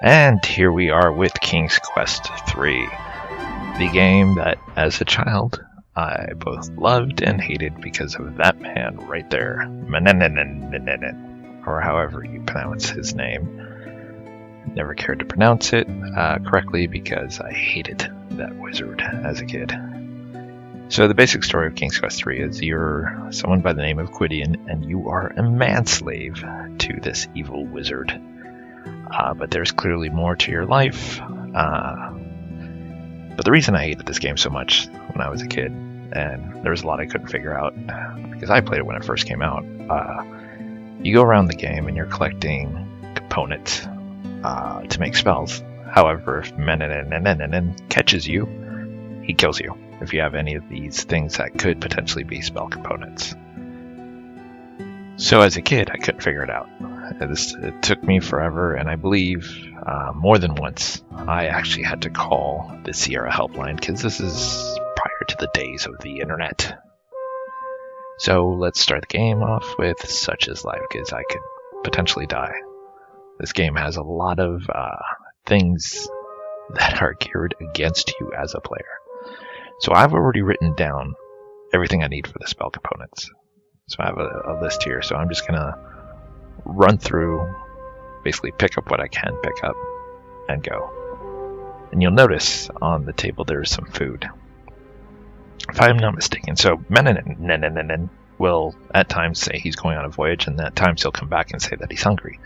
And here we are with King's Quest 3, the game that, as a child, I both loved and hated because of that man right there, or however you pronounce his name. Never cared to pronounce it correctly because I hated that wizard as a kid. So the basic story of King's Quest 3 is you're someone by the name of Gwydion, and you are a manslave to this evil wizard. But there's clearly more to your life. But the reason I hated this game so much when I was a kid, and there was a lot I couldn't figure out, because I played it when it first came out, you go around the game and you're collecting components to make spells. However, if Menanen catches you, he kills you if you have any of these things that could potentially be spell components. So as a kid, I couldn't figure it out. It took me forever, and I believe more than once I actually had to call the Sierra helpline, because this is prior to the days of the internet. So let's start the game off with Such Is Life, because I could potentially die. This game has a lot of things that are geared against you as a player. So I've already written down everything I need for the spell components. So I have a list here, so I'm just going to run through, basically pick up what I can pick up, and go. And you'll notice on the table there's some food. If I'm not mistaken, so Menanen will at times say he's going on a voyage, and at times he'll come back and say that he's hungry.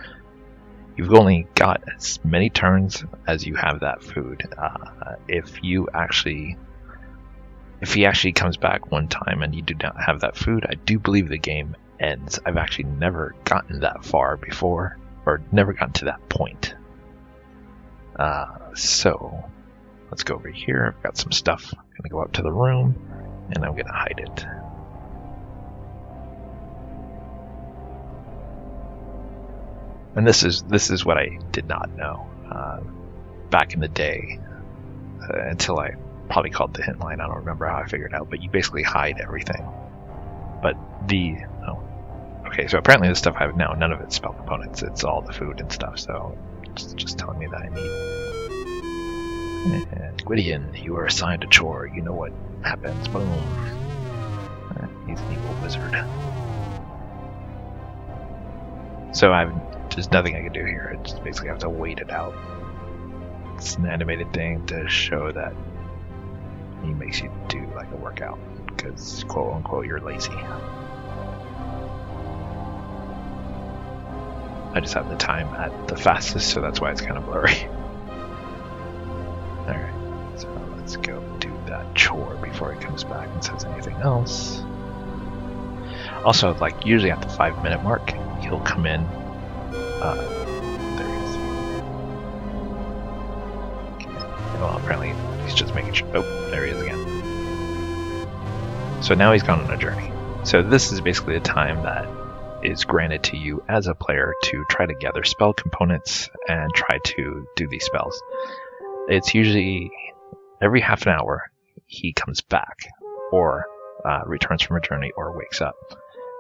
You've only got as many turns as you have that food. If he actually comes back one time and you do not have that food, I do believe the game ends. I've actually never gotten that far before, or never gotten to that point. So let's go over here. I've got some stuff. I'm gonna go up to the room and I'm gonna hide it. And this is what I did not know back in the day, until I probably called the hint line. I don't remember how I figured it out, but you basically hide everything. But okay, so apparently the stuff I have now, none of it's spell components. It's all the food and stuff, so it's just telling me that I need. And Gwydion, you are assigned a chore. You know what happens. Boom. He's an evil wizard. So there's nothing I can do here. I just basically have to wait it out. It's an animated thing to show that he makes you do like a workout, because quote unquote you're lazy. I just have the time at the fastest, so that's why it's kind of blurry. Alright, so let's go do that chore before he comes back and says anything else. Also, like usually at the 5-minute mark, he'll come in. There he is. Okay. Well, apparently he's just making sure. Oh, there he is again. So now he's gone on a journey. So this is basically the time that is granted to you as a player to try to gather spell components and try to do these spells. It's usually every half an hour he comes back, or returns from a journey, or wakes up.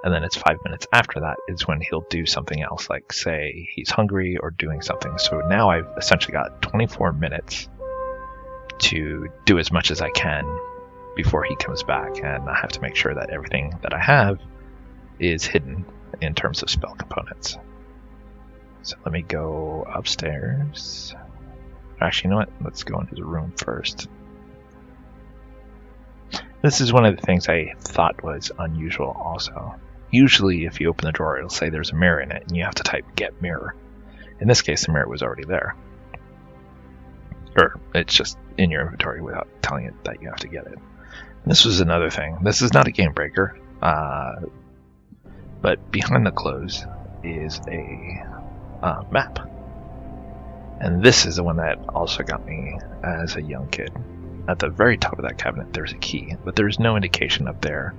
And then it's 5 minutes after that is when he'll do something else, like say he's hungry or doing something. So now I've essentially got 24 minutes to do as much as I can before he comes back, and I have to make sure that everything that I have is hidden in terms of spell components. So let me go upstairs. Actually, you know what? Let's go in his room first. This is one of the things I thought was unusual also. Usually if you open the drawer, it'll say there's a mirror in it, and you have to type get mirror. In this case, the mirror was already there. Or it's just in your inventory without telling it that you have to get it. And this was another thing. This is not a game breaker, but behind the clothes is a map. And this is the one that also got me as a young kid. At the very top of that cabinet, there's a key, but there's no indication up there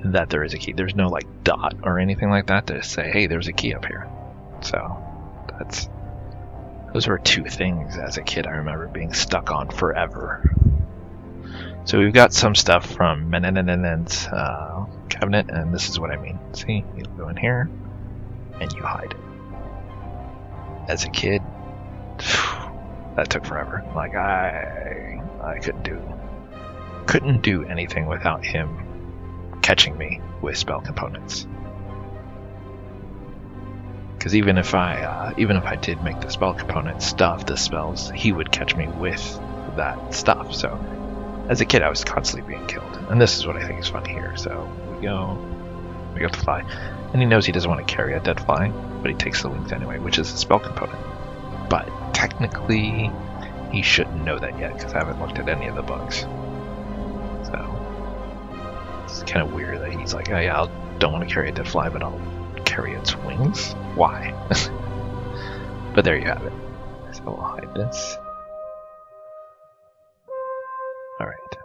that there is a key. There's no like dot or anything like that to say, hey, there's a key up here. So those were two things as a kid I remember being stuck on forever. So we've got some stuff from Menenenen's cabinet, and this is what I mean. See, you go in here and you hide. As a kid, that took forever. Like I couldn't do anything without him catching me with spell components. Because even if I did make the spell component stuff, the spells, he would catch me with that stuff. So as a kid, I was constantly being killed, and this is what I think is fun here. So we got the fly, and he knows he doesn't want to carry a dead fly, but he takes the wings anyway, which is a spell component. But technically, he shouldn't know that yet because I haven't looked at any of the books. So it's kind of weird that he's like, oh yeah, I don't want to carry a dead fly, but I'll carry its wings. Why? But there you have it. So we'll hide this. Alright. So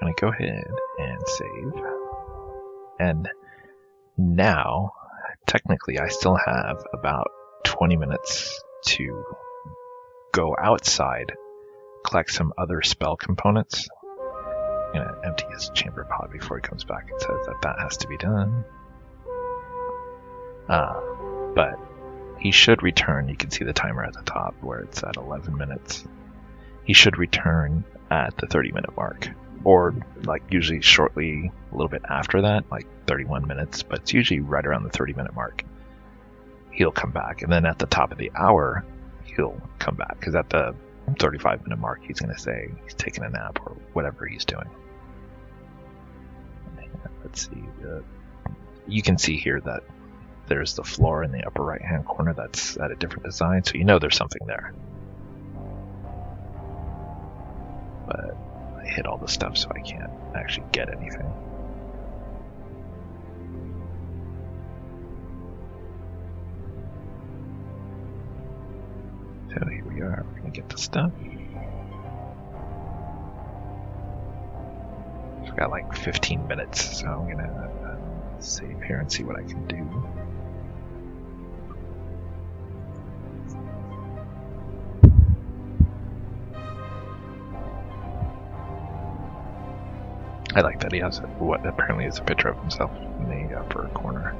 I'm going to go ahead and save. And now, technically, I still have about 20 minutes to go outside, collect some other spell components. I'm going to empty his chamber pod before he comes back. It says that has to be done. But he should return. You can see the timer at the top where it's at 11 minutes. He should return at the 30-minute mark, or like usually shortly a little bit after that, like 31 minutes, but it's usually right around the 30-minute mark. He'll come back, and then at the top of the hour, he'll come back, because at the 35-minute mark, he's going to say he's taking a nap or whatever he's doing. Let's see. You can see here that there's the floor in the upper right-hand corner that's at a different design, so you know there's something there. But I hit all the stuff, so I can't actually get anything. So here we are. We're going to get the stuff. We've got like 15 minutes, so I'm going to save here and see what I can do. I like that he has what apparently is a picture of himself in the upper corner.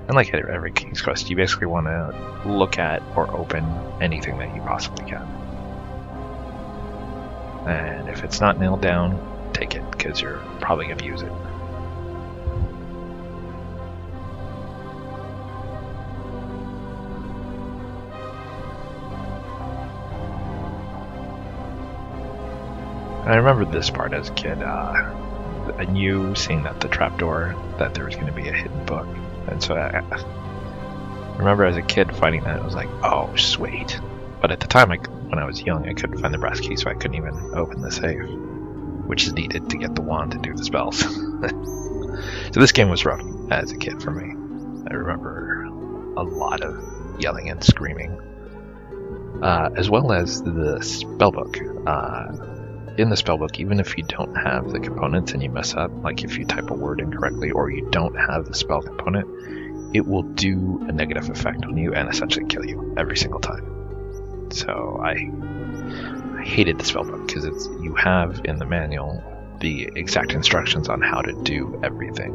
And like every King's Quest, you basically want to look at or open anything that you possibly can. And if it's not nailed down, take it, because you're probably going to use it. I remember this part as a kid. I knew, seeing that the trapdoor, that there was going to be a hidden book. And so I remember as a kid finding that, it was like, oh, sweet. But at the time, when I was young, I couldn't find the brass key, so I couldn't even open the safe, which is needed to get the wand to do the spells. So this game was rough as a kid for me. I remember a lot of yelling and screaming, as well as the spellbook. In the spellbook, even if you don't have the components and you mess up, like if you type a word incorrectly or you don't have the spell component, it will do a negative effect on you and essentially kill you every single time. So I hated the spellbook because you have in the manual the exact instructions on how to do everything.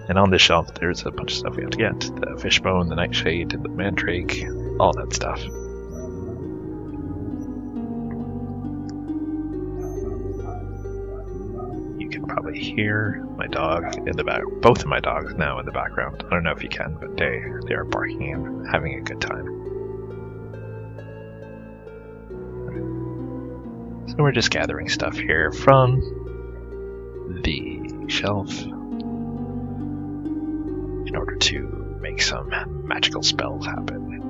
And on this shelf, there's a bunch of stuff we have to get: the fishbone, the nightshade, the mandrake, all that stuff. Probably hear my dog in the back. Both of my dogs now in the background. I don't know if you can, but they are barking and having a good time. So we're just gathering stuff here from the shelf in order to make some magical spells happen.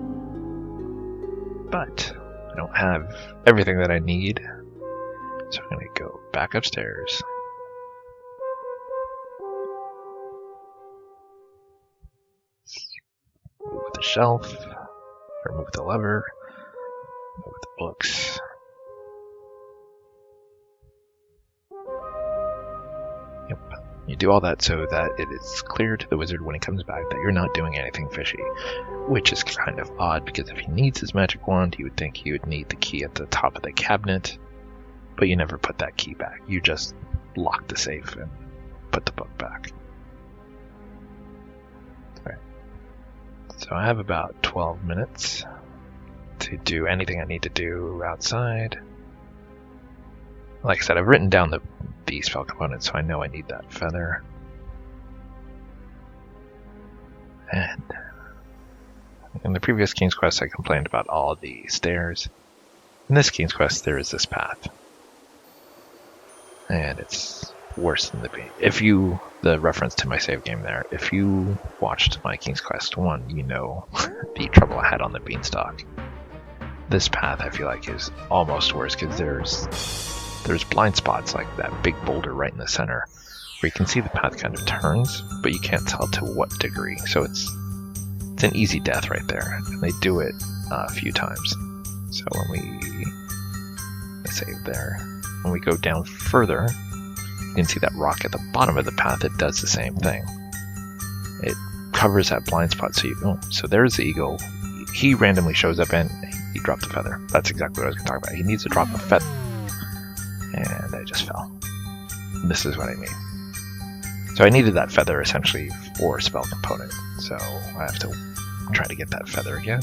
But I don't have everything that I need, so I'm going to go back upstairs. Move the shelf, remove the lever, move the books. Yep. You do all that so that it is clear to the wizard when he comes back that you're not doing anything fishy, which is kind of odd because if he needs his magic wand, you would think he would need the key at the top of the cabinet, but you never put that key back. You just lock the safe and put the book back. So I have about 12 minutes to do anything I need to do outside. Like I said, I've written down the spell component, so I know I need that feather. And in the previous King's Quest, I complained about all the stairs. In this King's Quest, there is this path. And it's worse than the reference to my save game there, if you watched my King's Quest 1, you know the trouble I had on the beanstalk. This path, I feel like, is almost worse, because there's blind spots, like that big boulder right in the center, where you can see the path kind of turns, but you can't tell to what degree. So it's an easy death right there, and they do it a few times. So when we save there, when we go down further, you can see that rock at the bottom of the path. It does the same thing. It covers that blind spot. So there's the eagle. He randomly shows up and he dropped a feather. That's exactly what I was going to talk about. He needs to drop a feather. And I just fell. This is what I need. So I needed that feather essentially for spell component. So I have to try to get that feather again.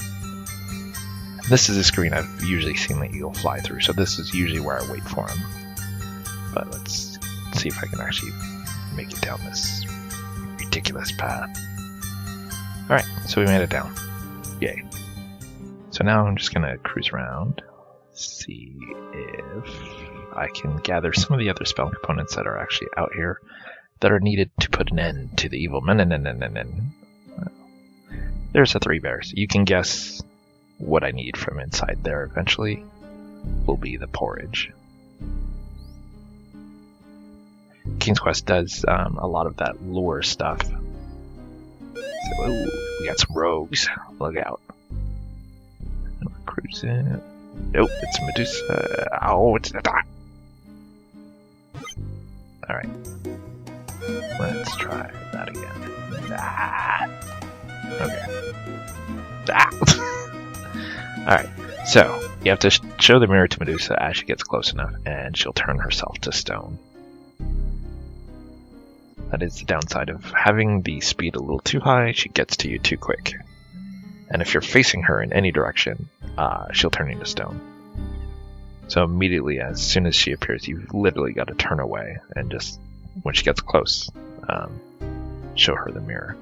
This is a screen I've usually seen the eagle fly through, so this is usually where I wait for him. But let's see if I can actually make it down this ridiculous path. Alright, so we made it down. Yay. So now I'm just going to cruise around, see if I can gather some of the other spell components that are actually out here that are needed to put an end to the evil men. There's the 3 bears. You can guess what I need from inside there eventually will be the porridge. King's Quest does a lot of that lore stuff. So, ooh, we got some rogues. Look out. Cruising. Nope, it's Medusa. Oh, it's not. Alright. Let's try that again. Okay. Alright, so you have to show the mirror to Medusa as she gets close enough, and she'll turn herself to stone. That is the downside of having the speed a little too high. She gets to you too quick. And if you're facing her in any direction, she'll turn into stone. So immediately, as soon as she appears, you've literally got to turn away and just, when she gets close, show her the mirror.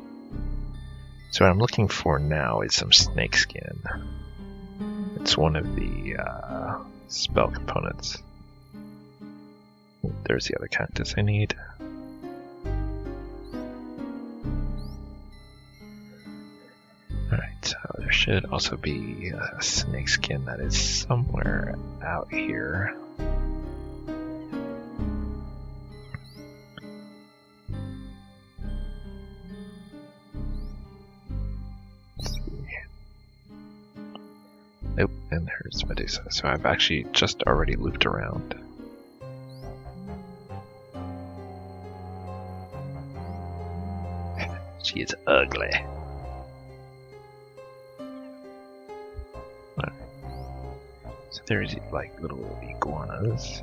So what I'm looking for now is some snake skin. It's one of the spell components. There's the other cactus I need. Alright, so there should also be a snake skin that is somewhere out here. Nope, and there's Medusa. So I've actually just already looped around. She is ugly. Alright. So there's like little iguanas.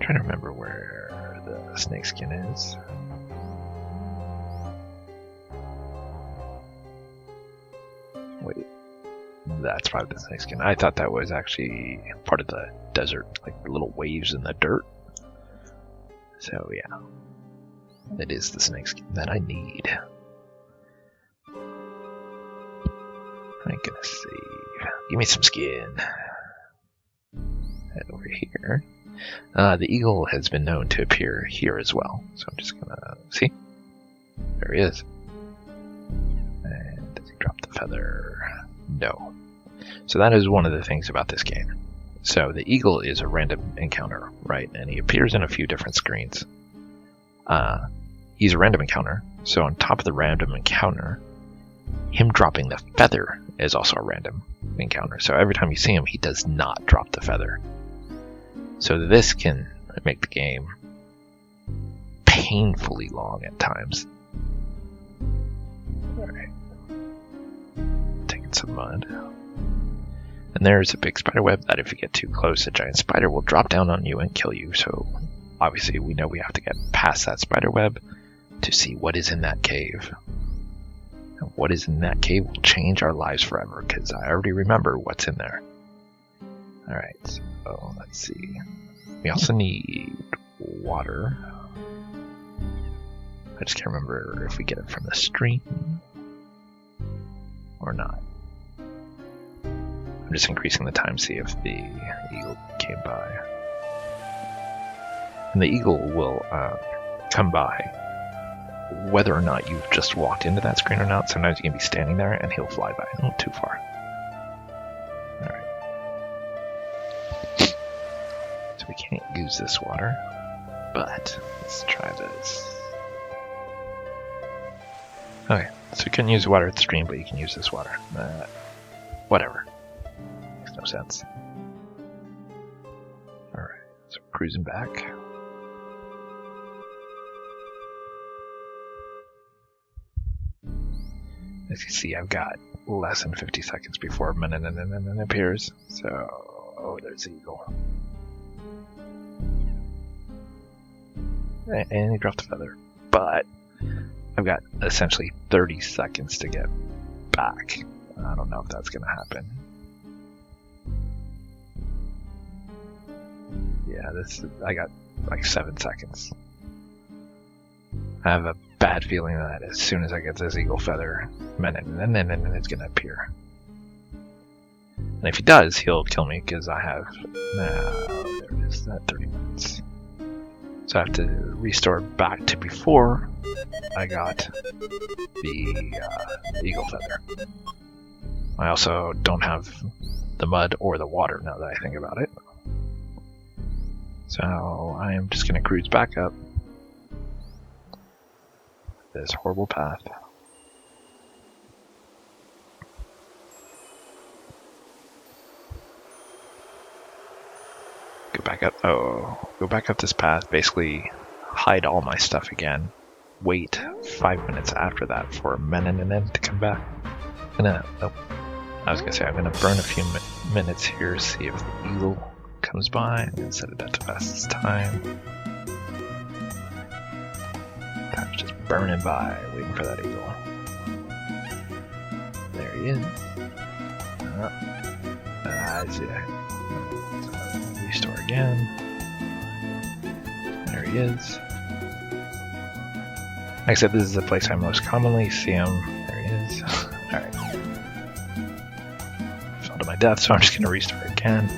Trying to remember where the snakeskin is. Wait, that's probably the snakeskin. I thought that was actually part of the desert, like the little waves in the dirt. So yeah, it is the snakeskin that I need. I'm gonna save. Give me some skin. Head over here. The eagle has been known to appear here as well, so I'm just gonna see. There he is. And does he drop the feather? No. So that is one of the things about this game. So the eagle is a random encounter, right? And he appears in a few different screens. He's a random encounter, so on top of the random encounter, him dropping the feather is also a random encounter. So every time you see him, he does not drop the feather. So this can make the game painfully long at times. Alright. Take and some mud. And there's a big spider web that if you get too close, a giant spider will drop down on you and kill you. So obviously we know we have to get past that spider web to see what is in that cave. And what is in that cave will change our lives forever, because I already remember what's in there. Alright, so let's see. We also need water. I just can't remember if we get it from the stream or not. I'm just increasing the time to see if the eagle came by. And the eagle will come by whether or not you've just walked into that screen or not. Sometimes you can be standing there and he'll fly by. Not too far. Alright. So we can't use this water, but let's try this. Okay, so you can use water at the stream, but you can use this water. Whatever. Makes no sense. Alright, so we're cruising back. As you see, I've got less than 50 seconds before minute appears. So, oh, there's the eagle. And he dropped the feather. But I've got essentially 30 seconds to get back. I don't know if that's going to happen. Yeah, I got like 7 seconds. I have a bad feeling that as soon as I get this eagle feather, then it's going to appear. And if he does, he'll kill me because I have, there it is, that 30 minutes. So I have to restore back to before I got the eagle feather. I also don't have the mud or the water now that I think about it. So I am just going to cruise back up this horrible path. Go back up. Go back up this path. Basically, hide all my stuff again. Wait 5 minutes after that for a minute to come back. Nope. I was gonna say I'm gonna burn a few minutes here, see if the eagle comes by, and set it at the fastest time. Time's just burning by, waiting for that eagle. There he is. I see that. So, restore again. There he is. Like I said, this is the place I most commonly see him. There he is. Alright. Fell to my death, so I'm just going to restart again.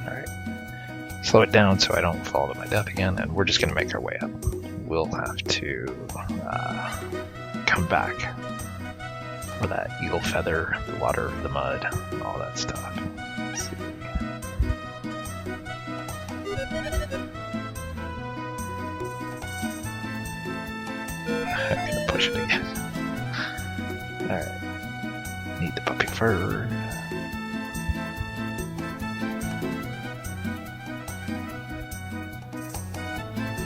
Alright. Slow it down so I don't fall to my death again, and we're just going to make our way up. We'll have to come back for that eagle feather, the water, the mud, all that stuff. Let's see. I'm gonna push it again. Alright. Need the puppy fur.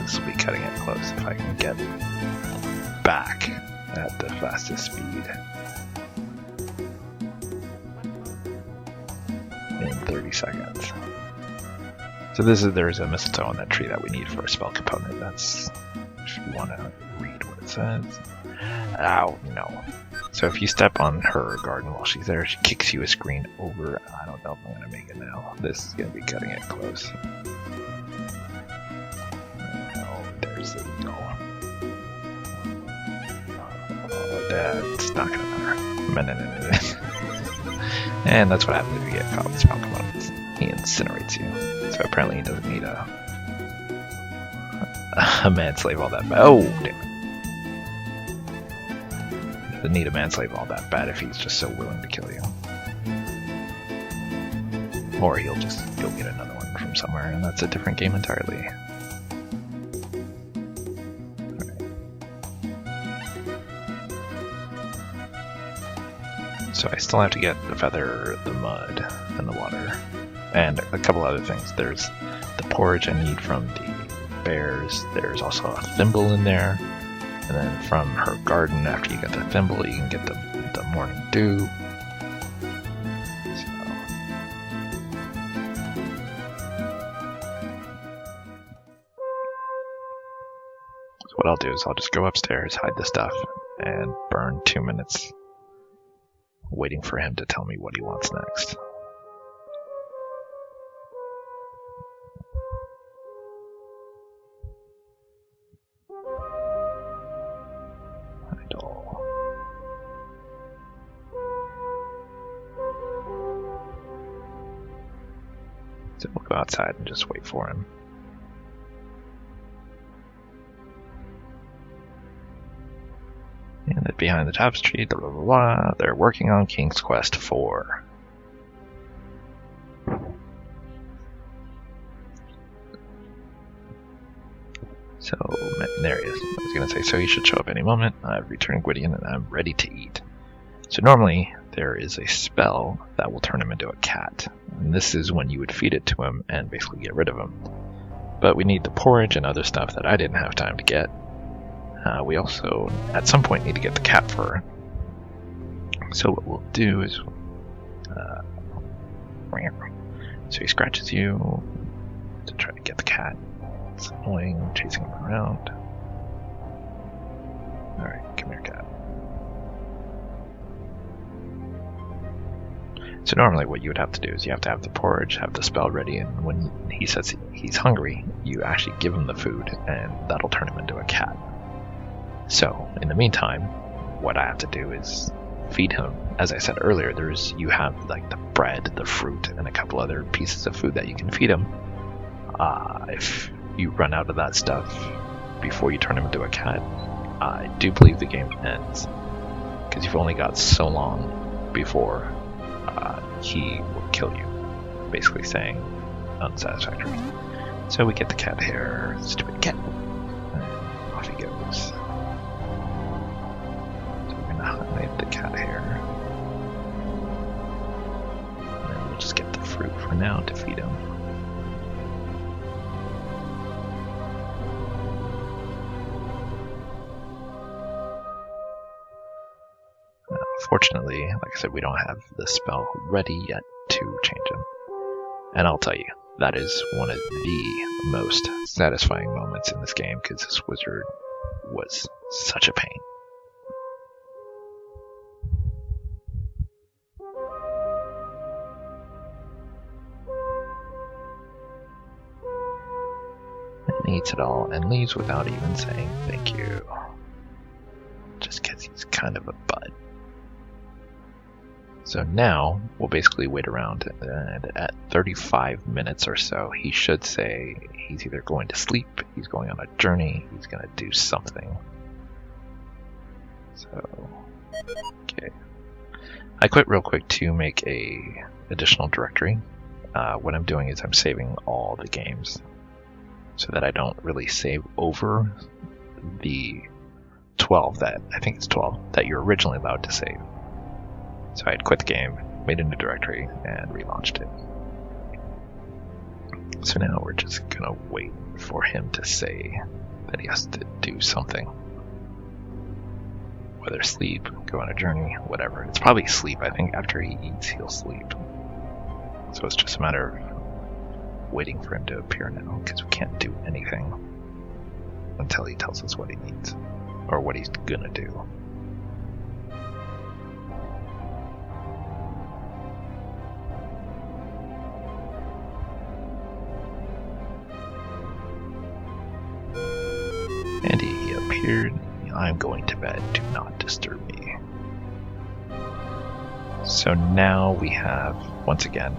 This will be cutting it close if I can get back at the fastest speed. In 30 seconds. So there's a mistletoe on that tree that we need for a spell component. That's, if you want to read what it says. Ow, no. So if you step on her garden while she's there, she kicks you a screen over. I don't know if I'm going to make it now. This is going to be cutting it close. Oh, there's the eagle. Oh, that's not going to matter. And that's what happens if you get caught with spell components. He incinerates you. So apparently he doesn't need a manslave all that bad. Oh, damn it. He doesn't need a manslave all that bad if he's just so willing to kill you. Or he'll just go get another one from somewhere, and that's a different game entirely. So I still have to get the feather, the mud, and the water, and a couple other things. There's the porridge I need from the bears. There's also a thimble in there, And then from her garden, after you get the thimble, you can get the morning dew. So what I'll do is I'll just go upstairs, hide the stuff, and burn 2 minutes waiting for him to tell me what he wants next. So we'll go outside and just wait for him. And then behind the tapestry, blah, blah, blah, blah, they're working on King's Quest 4. So, there he is. I was going to say, so he should show up any moment. I've returned Gwydion and I'm ready to eat. So normally, there is a spell that will turn him into a cat. And this is when you would feed it to him and basically get rid of him. But we need the porridge and other stuff that I didn't have time to get. We also, at some point, need to get the cat fur. So what we'll do is... so he scratches you to try to get the cat. It's annoying, chasing him around. Alright, come here, cat. So normally what you would have to do is you have to have the porridge, have the spell ready, and when he says he's hungry, you actually give him the food, and that'll turn him into a cat. So, in the meantime, what I have to do is feed him. As I said earlier, you have like the bread, the fruit, and a couple other pieces of food that you can feed him. If you run out of that stuff before you turn him into a cat, I do believe the game ends. Because you've only got so long before he will kill you, basically saying unsatisfactory. So we get the cat hair, stupid cat, and off he goes. So we're gonna hide the cat hair, and then we'll just get the fruit for now to feed him. Fortunately, like I said, we don't have the spell ready yet to change him. And I'll tell you, that is one of the most satisfying moments in this game, because this wizard was such a pain. And eats it all and leaves without even saying thank you. Just because he's kind of a butt. So now, we'll basically wait around, and at 35 minutes or so, he should say he's either going to sleep, he's going on a journey, he's going to do something. So, okay. I quit real quick to make a additional directory. What I'm doing is I'm saving all the games, so that I don't really save over the 12 that, I think it's 12, that you're originally allowed to save. So I had quit the game, made a new directory, and relaunched it. So now we're just gonna wait for him to say that he has to do something. Whether sleep, go on a journey, whatever. It's probably sleep. I think after he eats, he'll sleep. So it's just a matter of waiting for him to appear now, because we can't do anything until he tells us what he needs, or what he's gonna do. And he appeared. I'm going to bed. Do not disturb me. So now we have, once again,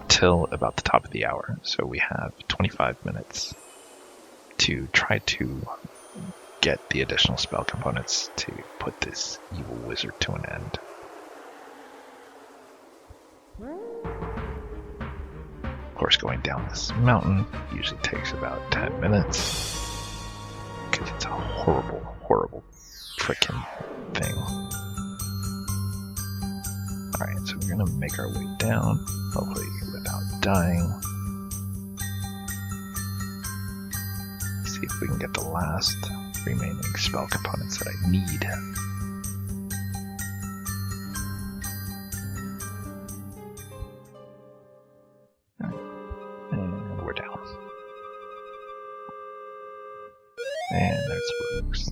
till about the top of the hour. So we have 25 minutes to try to get the additional spell components to put this evil wizard to an end. Of course, going down this mountain usually takes about 10 minutes. Because it's a horrible, horrible frickin' thing. Alright, so we're gonna make our way down, hopefully without dying. See if we can get the last remaining spell components that I need. And we're down. And there's rogues.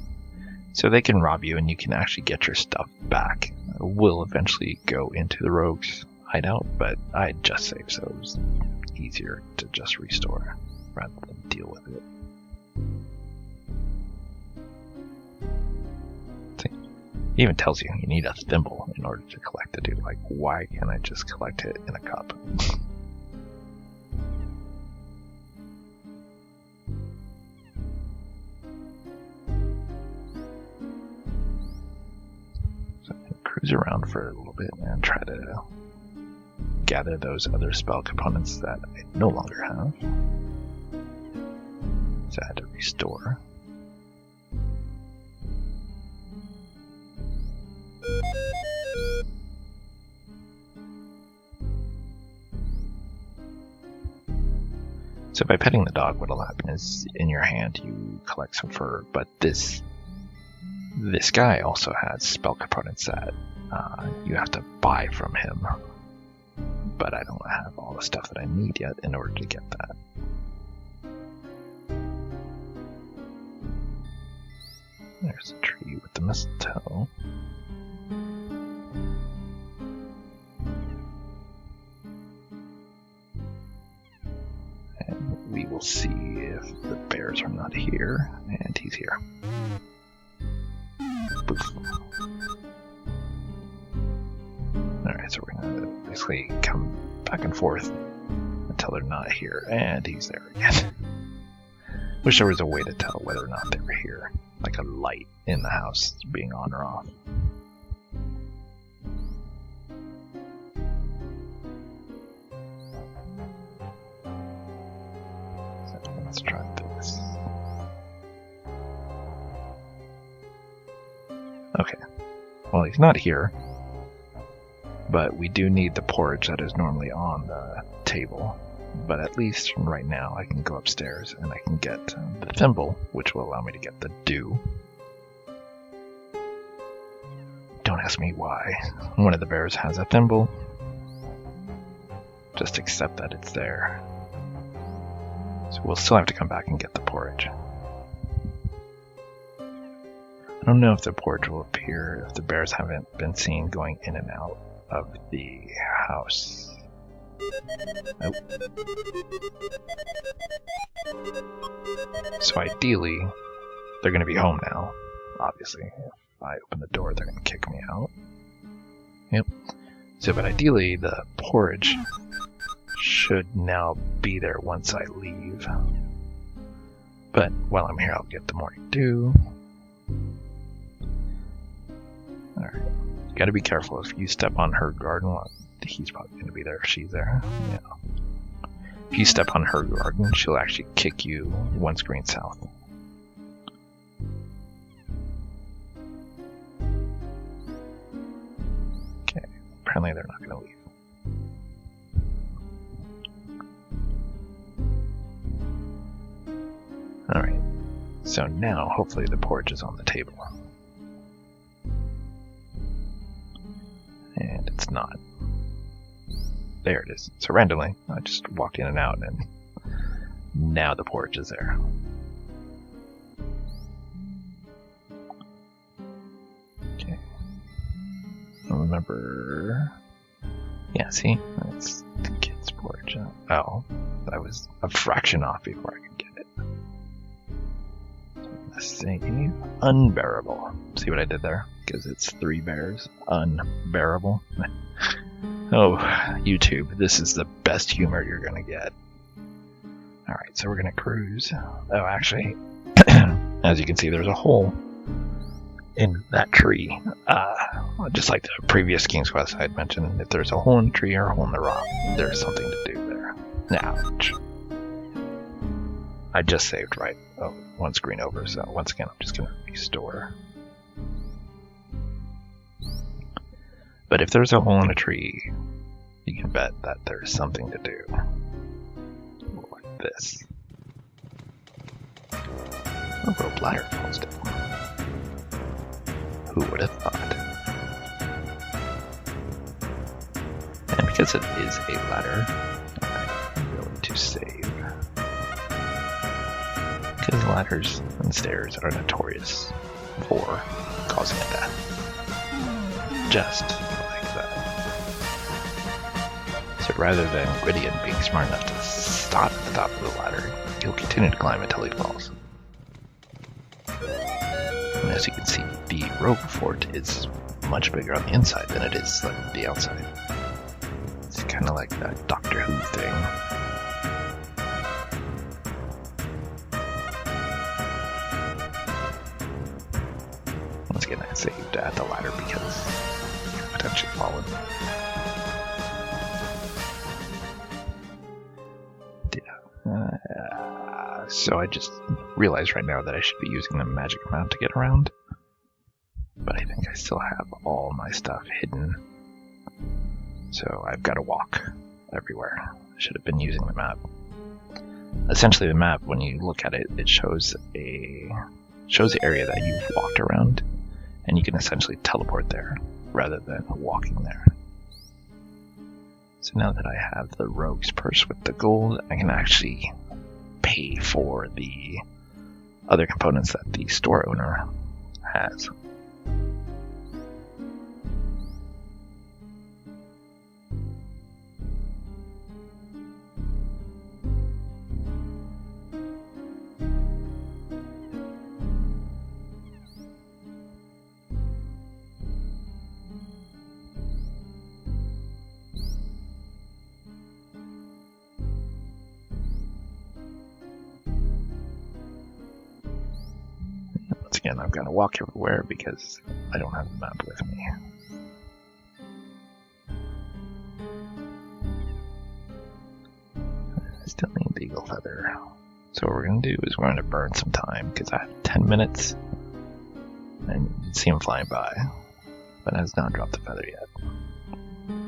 So they can rob you and you can actually get your stuff back. We'll eventually go into the rogues hideout, but I just saved, so it was easier to just restore rather than deal with it. See, it even tells you need a thimble in order to collect the dude. Like, why can't I just collect it in a cup? So I can cruise around for a little bit and try to gather those other spell components that I no longer have. So I had to restore. So by petting the dog, what'll happen is in your hand you collect some fur, but this guy also has spell components that you have to buy from him. But I don't have all the stuff that I need yet in order to get that. There's a tree with the mistletoe. And we will see if the bears are not here. And he's here. Boof. Alright, so we're going to basically come back and forth until they're not here. And he's there again. Wish there was a way to tell whether or not they were here. Like a light in the house being on or off. So let's try this. Okay. Well, he's not here. But we do need the porridge that is normally on the table. But at least right now I can go upstairs and I can get the thimble, which will allow me to get the dew. Don't ask me why. One of the bears has a thimble. Just accept that it's there. So we'll still have to come back and get the porridge. I don't know if the porridge will appear if the bears haven't been seen going in and out of the house. Nope. So ideally, they're going to be home now. Obviously, if I open the door, they're going to kick me out. Yep. So, but ideally, the porridge should now be there once I leave. But while I'm here, I'll get the morning dew. Alright. You gotta be careful. If you step on her garden, he's probably going to be there if she's there. Yeah. If you step on her garden, she'll actually kick you one screen south. Okay, apparently they're not going to leave. Alright, so now hopefully the porridge is on the table. And it's not. There it is. So randomly, I just walked in and out, and now the porridge is there. Okay. I remember... Yeah, see? That's the kid's porridge. Oh, I was a fraction off before I could get it. Save. Unbearable. See what I did there? Because it's 3 bears. Unbearable. Oh, YouTube, this is the best humor you're gonna get. Alright, so we're gonna cruise. Oh, actually, as you can see, there's a hole in that tree. Just like the previous King's Quest I had mentioned, if there's a hole in the tree or a hole in the rock, there's something to do there. Ouch. I just saved right one screen over, so once again, I'm just gonna restore. But if there's a hole in a tree, you can bet that there's something to do. Like this. A rope ladder falls down. Who would have thought? And because it is a ladder, I'm going to save. Because ladders and stairs are notorious for causing a death. Just like that. So rather than Gwydion being smart enough to stop at the top of the ladder, he'll continue to climb until he falls. And as you can see, the rope fort is much bigger on the inside than it is on the outside. It's kind of like that Doctor Who thing. Once again, I saved at the ladder because you could potentially fall in. So I just realized right now that I should be using the magic map to get around. But I think I still have all my stuff hidden. So I've got to walk everywhere. I should have been using the map. Essentially the map, when you look at it, it shows the area that you've walked around, and you can essentially teleport there rather than walking there. So now that I have the rogue's purse with the gold, I can actually pay for the other components that the store owner has. Again, I've got to walk everywhere because I don't have the map with me. I still need the eagle feather. So what we're going to do is we're going to burn some time because I have 10 minutes and you see him flying by, but has not dropped the feather yet.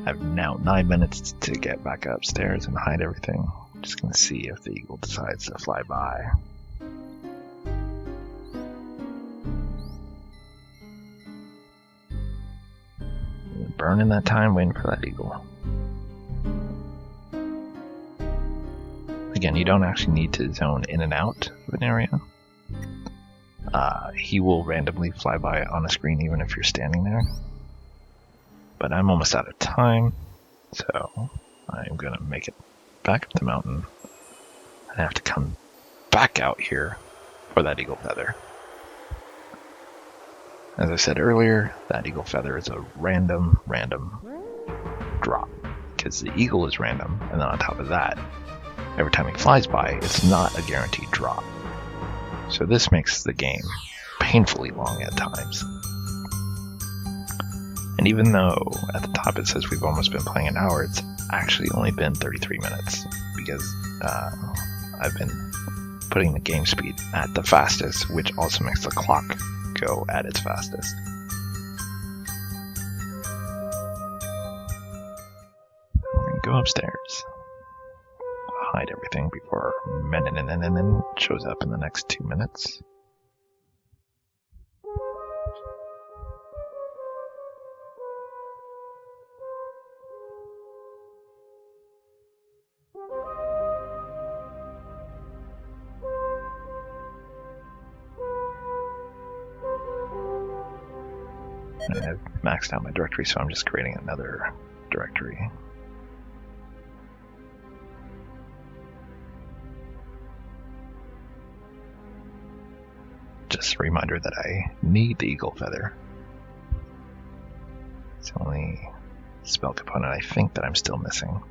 I have now 9 minutes to get back upstairs and hide everything. I'm just going to see if the eagle decides to fly by. Burning that time waiting for that eagle. Again, you don't actually need to zone in and out of an area. He will randomly fly by on a screen even if you're standing there. But I'm almost out of time, so I'm going to make it back up the mountain. I have to come back out here for that eagle feather. As I said earlier, that eagle feather is a random drop, because the eagle is random, and then on top of that, every time he flies by, it's not a guaranteed drop. So this makes the game painfully long at times. And even though at the top it says we've almost been playing an hour, it's actually only been 33 minutes, because I've been putting the game speed at the fastest, which also makes the clock go at its fastest. We're gonna go upstairs, hide everything before Menin shows up in the next 2 minutes. I've maxed out my directory, so I'm just creating another directory. Just a reminder that I need the eagle feather. It's the only spell component I think that I'm still missing.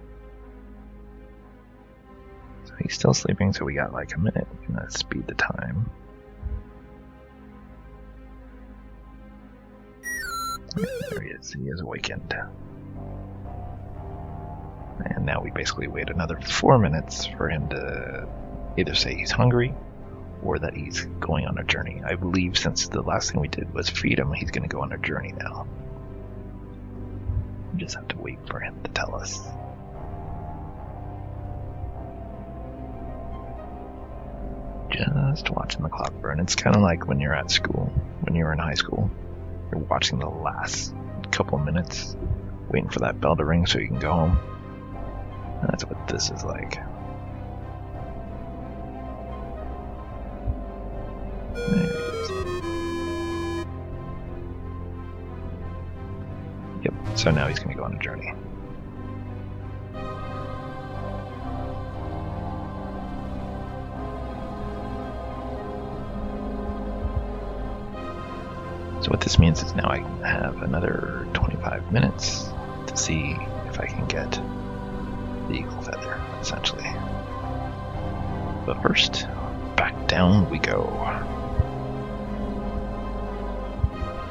So he's still sleeping, so we got like a minute. I'm gonna speed the time. There he is. He is awakened. And now we basically wait another 4 minutes for him to either say he's hungry or that he's going on a journey. I believe since the last thing we did was feed him, he's going to go on a journey now. We just have to wait for him to tell us. Just watching the clock burn. It's kind of like when you're at school, when you were in high school. You're watching the last couple of minutes, waiting for that bell to ring so you can go home. That's what this is like. There he is. Yep, so now he's going to go on a journey. So what this means is now I have another 25 minutes to see if I can get the eagle feather, essentially. But first, back down we go.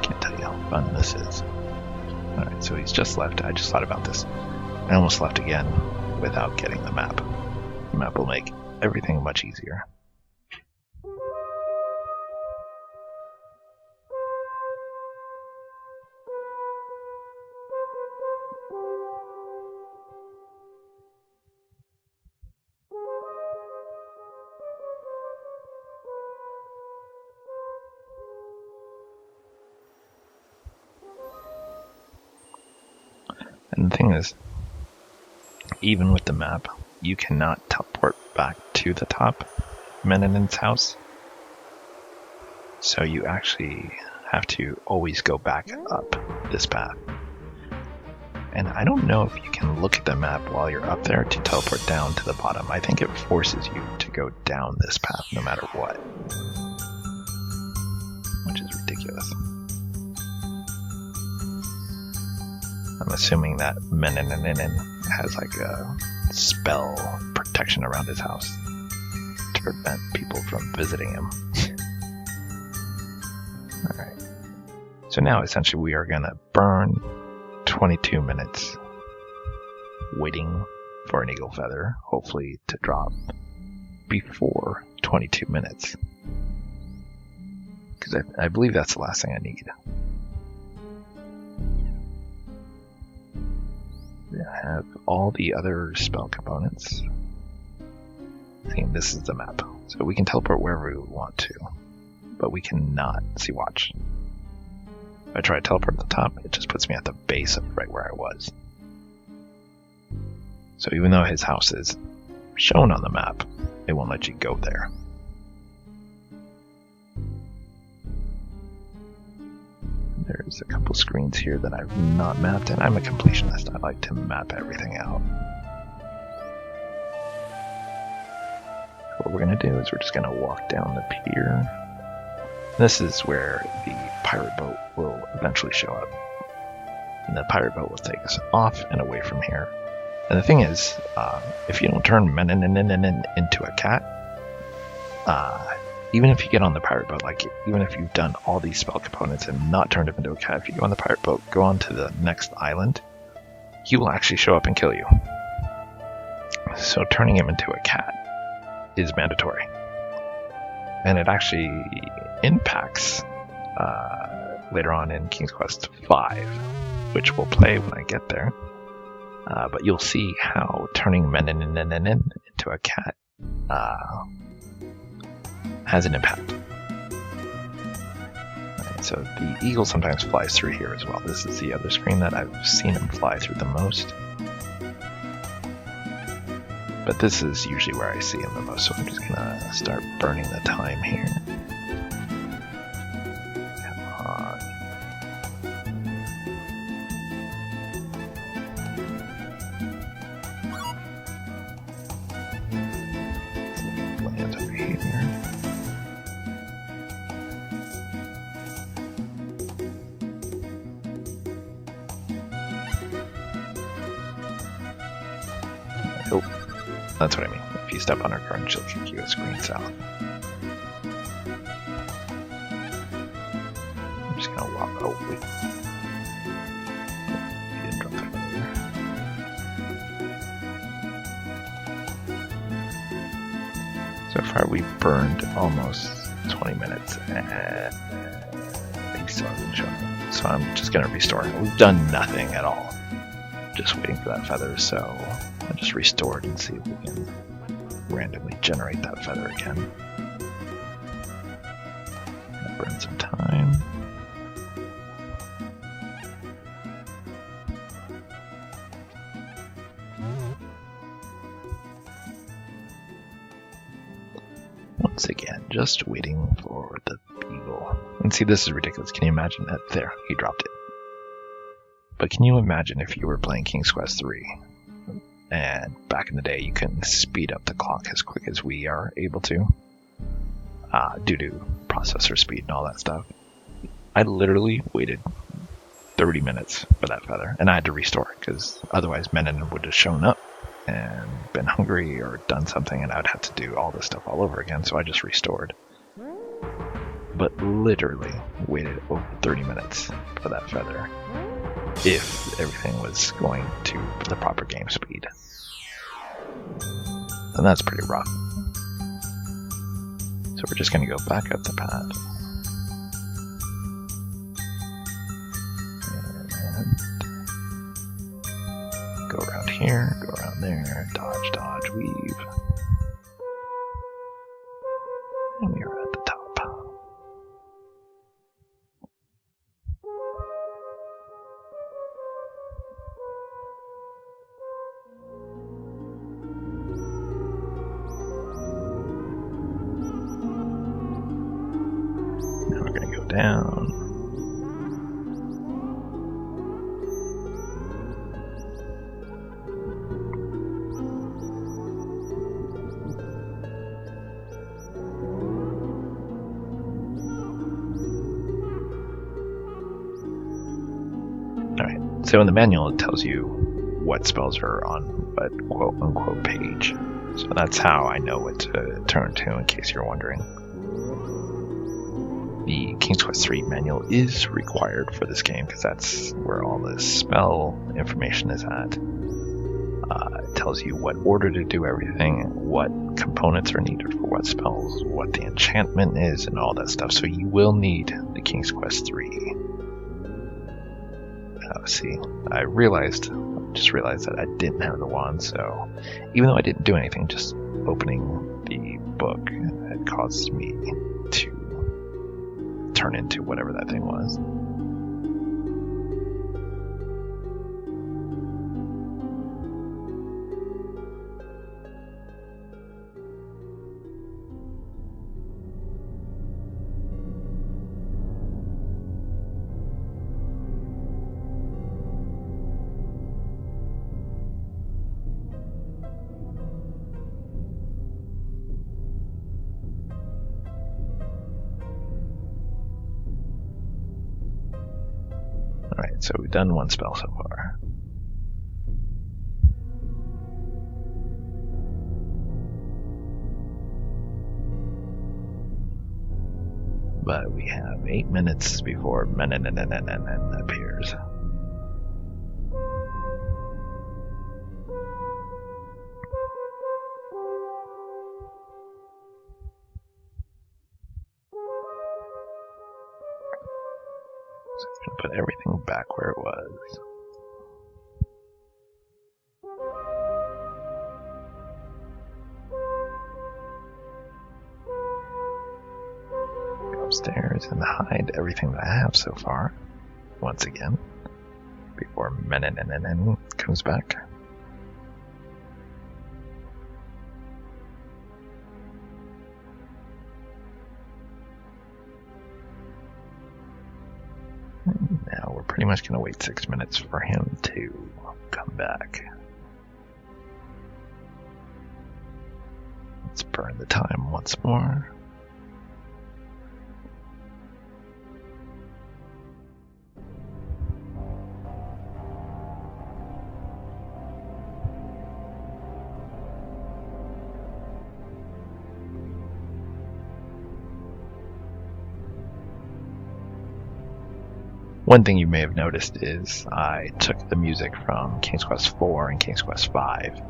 Can't tell you how fun this is. Alright, so he's just left. I just thought about this. I almost left again without getting the map. The map will make everything much easier. And the thing is, even with the map, you cannot teleport back to the top Meninen's house. So you actually have to always go back up this path. And I don't know if you can look at the map while you're up there to teleport down to the bottom. I think it forces you to go down this path no matter what. Which is ridiculous. I'm assuming that Meninen has like a spell protection around his house to prevent people from visiting him. Alright. So now essentially we are going to burn 22 minutes waiting for an eagle feather, hopefully to drop before 22 minutes. Because I believe that's the last thing I need. I have all the other spell components. I think this is the map. So we can teleport wherever we want to, but we cannot see watch. If I try to teleport at the top, it just puts me at the base of right where I was. So even though his house is shown on the map, it won't let you go there. There's a couple screens here that I've not mapped, and I'm a completionist. I like to map everything out. What we're going to do is we're just going to walk down the pier. This is where the pirate boat will eventually show up. And the pirate boat will take us off and away from here. And the thing is, if you don't turn Meninen into a cat, even if you get on the pirate boat, like even if you've done all these spell components and not turned him into a cat, if you go on the pirate boat, go on to the next island, he will actually show up and kill you. So turning him into a cat is mandatory. And it actually impacts later on in King's Quest V, which we'll play when I get there. But you'll see how turning Meninen into a cat has an impact. Right, so the eagle sometimes flies through here as well. This is the other screen that I've seen him fly through the most. But this is usually where I see him the most, so I'm just gonna start burning the time here. Come on. Land over here. Oh, that's what I mean. If you step on her card, she'll kick you a screen south. I'm just gonna walk. Oh, wait. He didn't drop that over. So far, we've burned almost 20 minutes, and he still hasn't shown up. So I'm just gonna restore. We've done nothing at all. Just waiting for that feather, so I'll just restore it and see if we can randomly generate that feather again. burn some time. Once again, just waiting for the beagle. And see, this is ridiculous. Can you imagine that? There, he dropped it. But can you imagine if you were playing King's Quest 3, and back in the day you couldn't speed up the clock as quick as we are able to, due to processor speed and all that stuff. I literally waited 30 minutes for that feather, and I had to restore it, because otherwise Menon would have shown up and been hungry or done something, and I would have to do all this stuff all over again, so I just restored. But literally waited over 30 minutes for that feather, if everything was going to the proper game speed. And that's pretty rough. So we're just going to go back up the path. And go around here, go around there, dodge, dodge, weave. And we are at the top. Now we're going to go down. So in the manual, it tells you what spells are on what quote-unquote page. So that's how I know what to turn to, in case you're wondering. The King's Quest 3 manual is required for this game, because that's where all the spell information is at. It tells you what order to do everything, what components are needed for what spells, what the enchantment is, and all that stuff. So you will need the King's Quest 3. See, I just realized that I didn't have the wand, so even though I didn't do anything, just opening the book had caused me to turn into whatever that thing was. Alright, so we've done one spell so far. But we have 8 minutes before Menon appears. So I'm going to put everything back where it was. Go upstairs and hide everything that I have so far, once again, before Menon comes back. Now we're pretty much going to wait 6 minutes for him to come back. Let's burn the time once more. One thing you may have noticed is I took the music from King's Quest 4 and King's Quest 5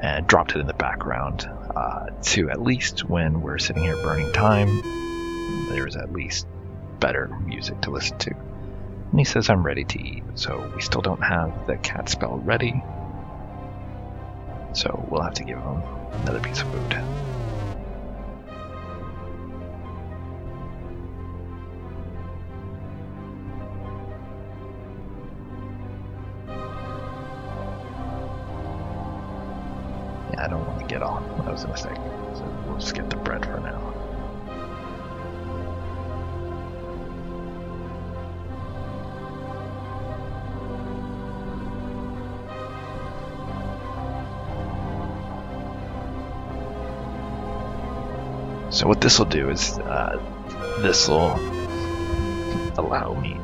and dropped it in the background to at least when we're sitting here burning time, there's at least better music to listen to. And he says I'm ready to eat, so we still don't have the cat spell ready, so we'll have to give him another piece of food. Yeah, I don't want to get all. That was a mistake. So we'll just get the bread for now. So what this will do is, this will allow me,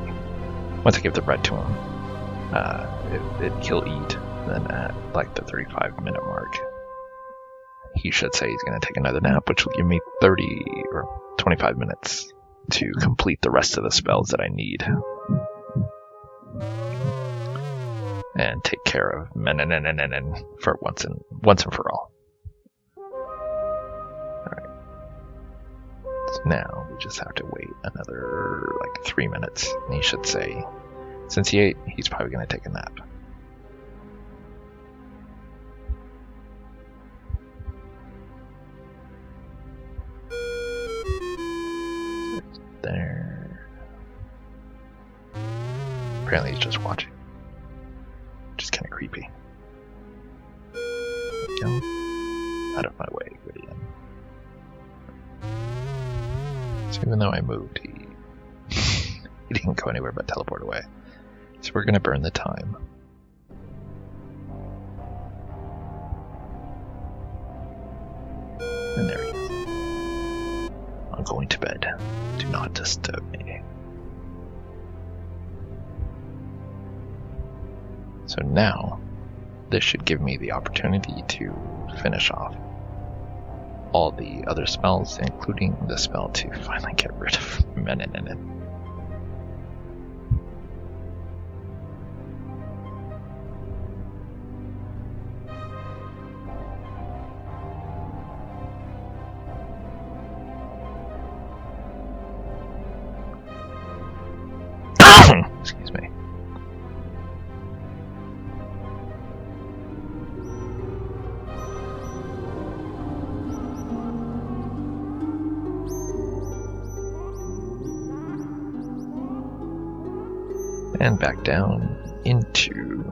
once I give the bread to him, he'll eat. Then at like the 35-minute mark, he should say he's going to take another nap, which will give me 30 or 25 minutes to complete the rest of the spells that I need. And take care of men for once and for all. Now we just have to wait another like 3 minutes, and he should say, since he ate, he's probably going to take a nap. There. Apparently he's just watching. Just kind of creepy. Go out of my way, Gwydion. So even though I moved, he didn't go anywhere but teleport away. So we're going to burn the time. And there he is. I'm going to bed. Do not disturb me. So now, this should give me the opportunity to finish off all the other spells, including the spell to finally get rid of Menenin. Excuse me. And back down into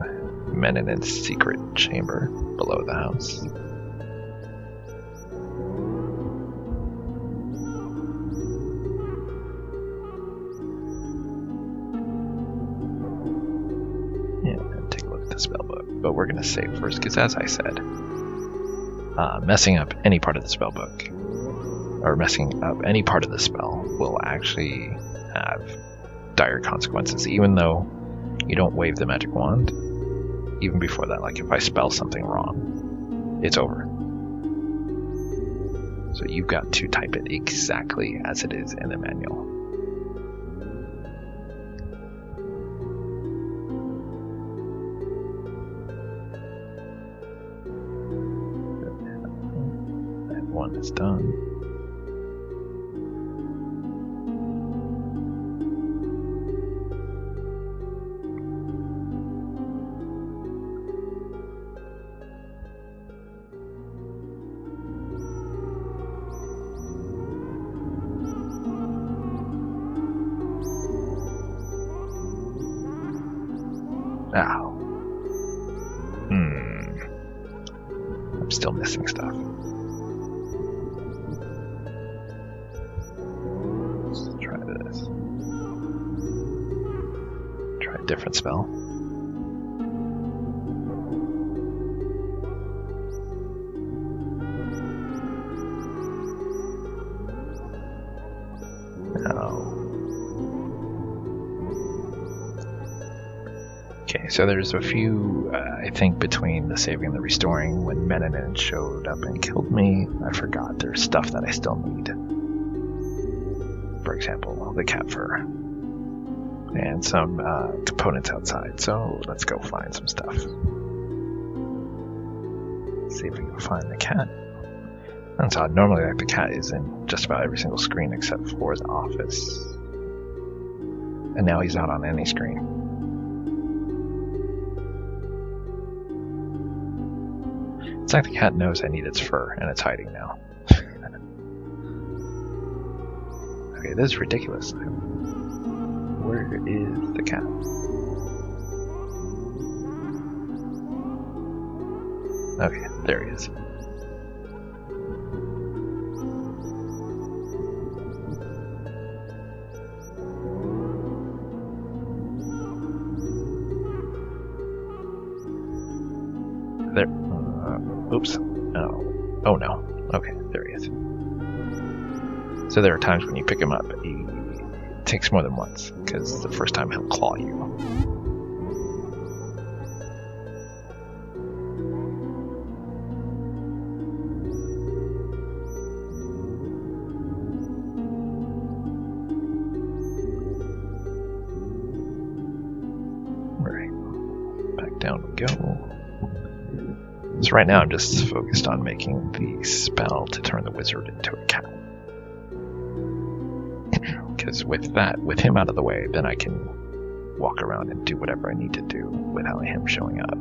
Menenin's secret chamber below the house. But we're going to save first, because as I said, messing up any part of the spell book, or messing up any part of the spell, will actually have dire consequences, even though you don't wave the magic wand. Even before that, like if I spell something wrong, it's over. So you've got to type it exactly as it is in the manual. One is done. Ow. I'm still missing stuff. Different spell. No. Okay, so there's a few, I think, between the saving and the restoring. When Menenin showed up and killed me, I forgot there's stuff that I still need. For example, the cat fur. And some components outside, so let's go find some stuff. See if we can find the cat. That's odd. Normally, like, the cat is in just about every single screen except for the office. And now he's not on any screen. It's like the cat knows I need its fur, and it's hiding now. Okay, this is ridiculous. Where is the cat? Okay, there he is. Oh no. Okay, there he is. So there are times when you pick him up, he takes more than once, because the first time he'll claw you. Alright, back down we go. So right now I'm just focused on making the spell to turn the wizard into a cat. Because with him out of the way, then I can walk around and do whatever I need to do without him showing up.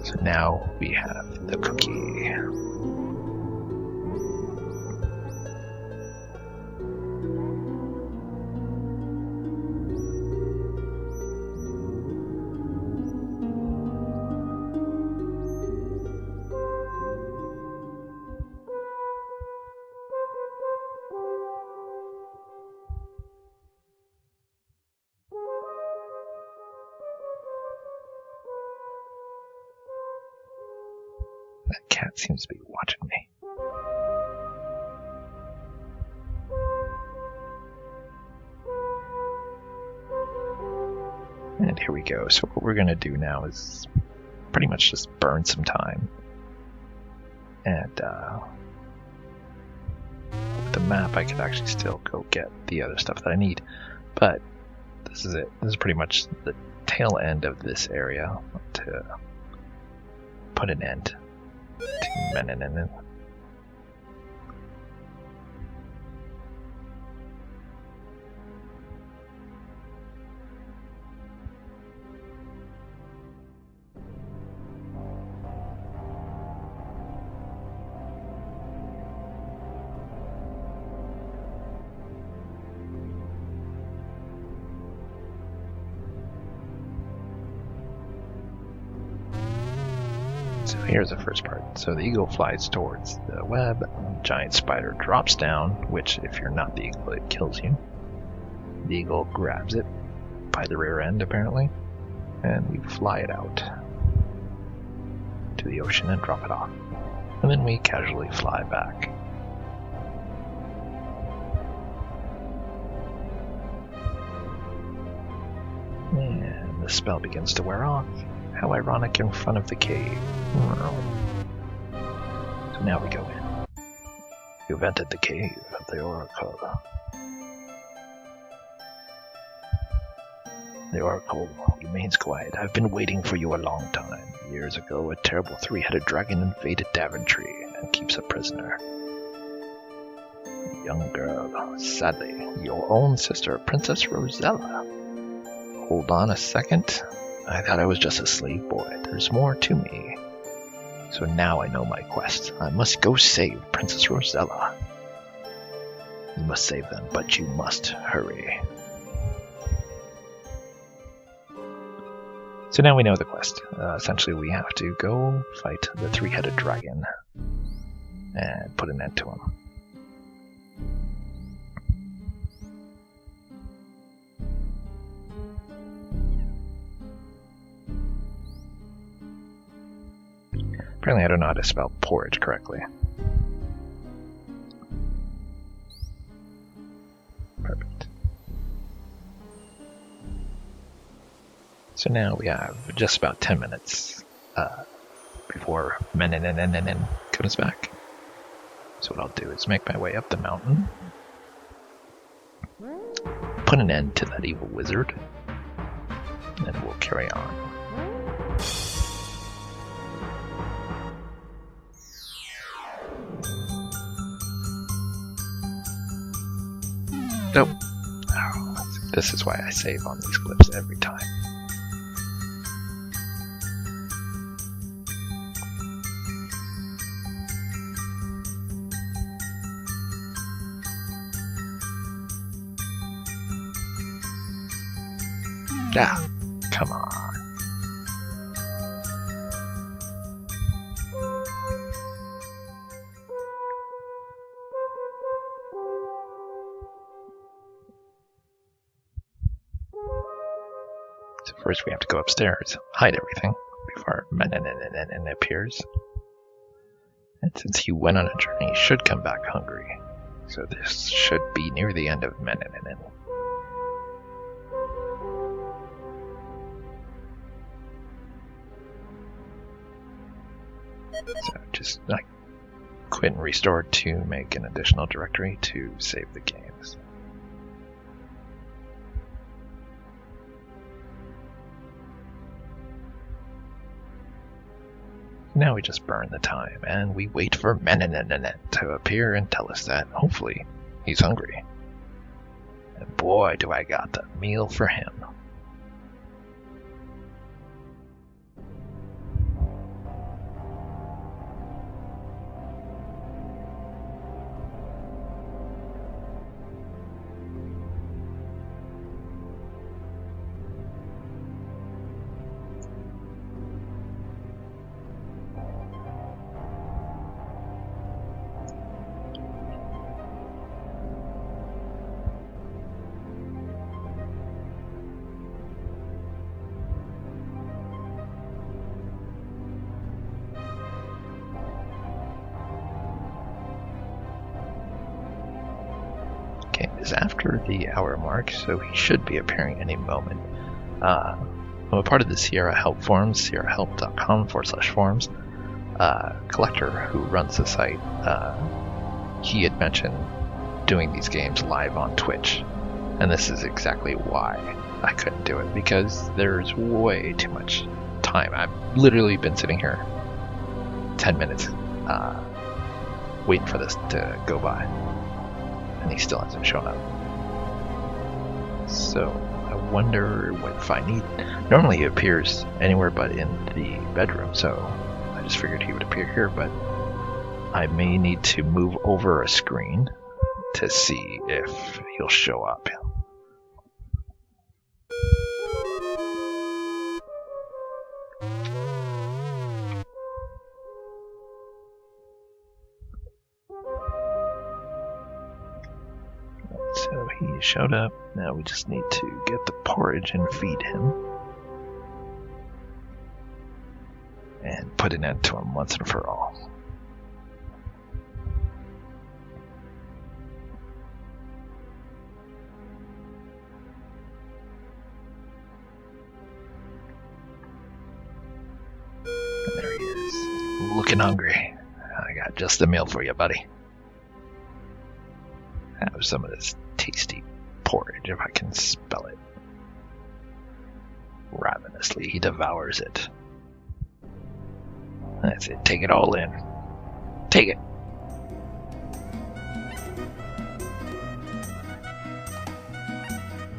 So now we have the cookie. That cat seems to be watching me. And here we go. So what we're going to do now is pretty much just burn some time. And with the map I could actually still go get the other stuff that I need. But this is it. This is pretty much the tail end of this area to put an end to Meninen. So here's the first part. So the eagle flies towards the web, the giant spider drops down, which if you're not the eagle, it kills you. The eagle grabs it by the rear end, apparently, and we fly it out to the ocean and drop it off. And then we casually fly back. And the spell begins to wear off. How ironic in front of the cave. So now we go in. You've entered the cave of the Oracle. The Oracle remains quiet. I've been waiting for you a long time. Years ago, a terrible three-headed dragon invaded Daventry and keeps a prisoner. A young girl, sadly, your own sister, Princess Rosella. Hold on a second. I thought I was just a slave boy. There's more to me. So now I know my quest. I must go save Princess Rosella. You must save them, but you must hurry. So now we know the quest. Essentially, we have to go fight the three-headed dragon and put an end to him. Apparently I don't know how to spell porridge correctly. Perfect. So now we have just about 10 minutes before Meninen comes back. So what I'll do is make my way up the mountain, put an end to that evil wizard, and we'll carry on. This is why I save on these clips every time. Ah, come on. So first we have to go upstairs, hide everything before Menanin appears. And since he went on a journey, he should come back hungry. So this should be near the end of Menanin. So just like quit and restore to make an additional directory to save the games. Now we just burn the time and we wait for Menanin to appear and tell us that hopefully he's hungry. And boy, do I got the meal for him. Is after the hour mark, so he should be appearing any moment. I'm a part of the Sierra Help forums, sierrahelp.com/forums. Collector, who runs the site, he had mentioned doing these games live on Twitch, and this is exactly why I couldn't do it, because there's way too much time. I've literally been sitting here 10 minutes waiting for this to go by. And he still hasn't shown up. So I wonder if I need... Normally he appears anywhere but in the bedroom, so I just figured he would appear here, but I may need to move over a screen to see if he'll show up. So he showed up. Now we just need to get the porridge and feed him. And put an end to him once and for all. And there he is. Looking hungry. I got just the meal for you, buddy. Have some of this tasty porridge, if I can spell it. Ravenously, he devours it. That's it. Take it all in. Take it.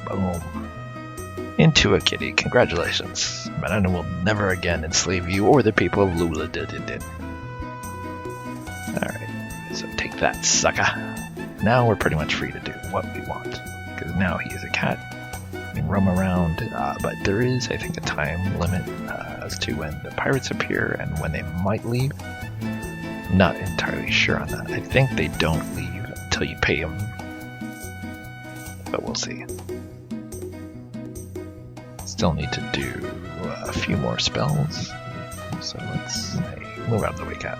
Boom. Into a kitty. Congratulations. Menanin will never again enslave you or the people of Lula. Alright. So take that, sucker. Now we're pretty much free to do what we want, because now he is a cat. We can roam around, but there is, I think, a time limit as to when the pirates appear and when they might leave. Not entirely sure on that. I think they don't leave until you pay them, but we'll see. Still need to do a few more spells, so let's move out of the way, cat.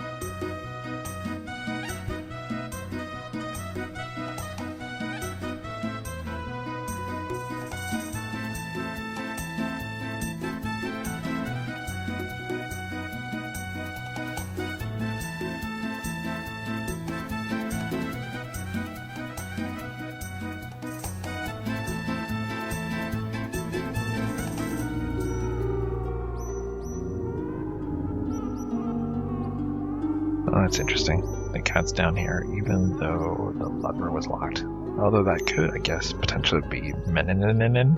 Oh, that's interesting. The cat's down here, even though the lever was locked. Although that could, I guess, potentially be Meninin.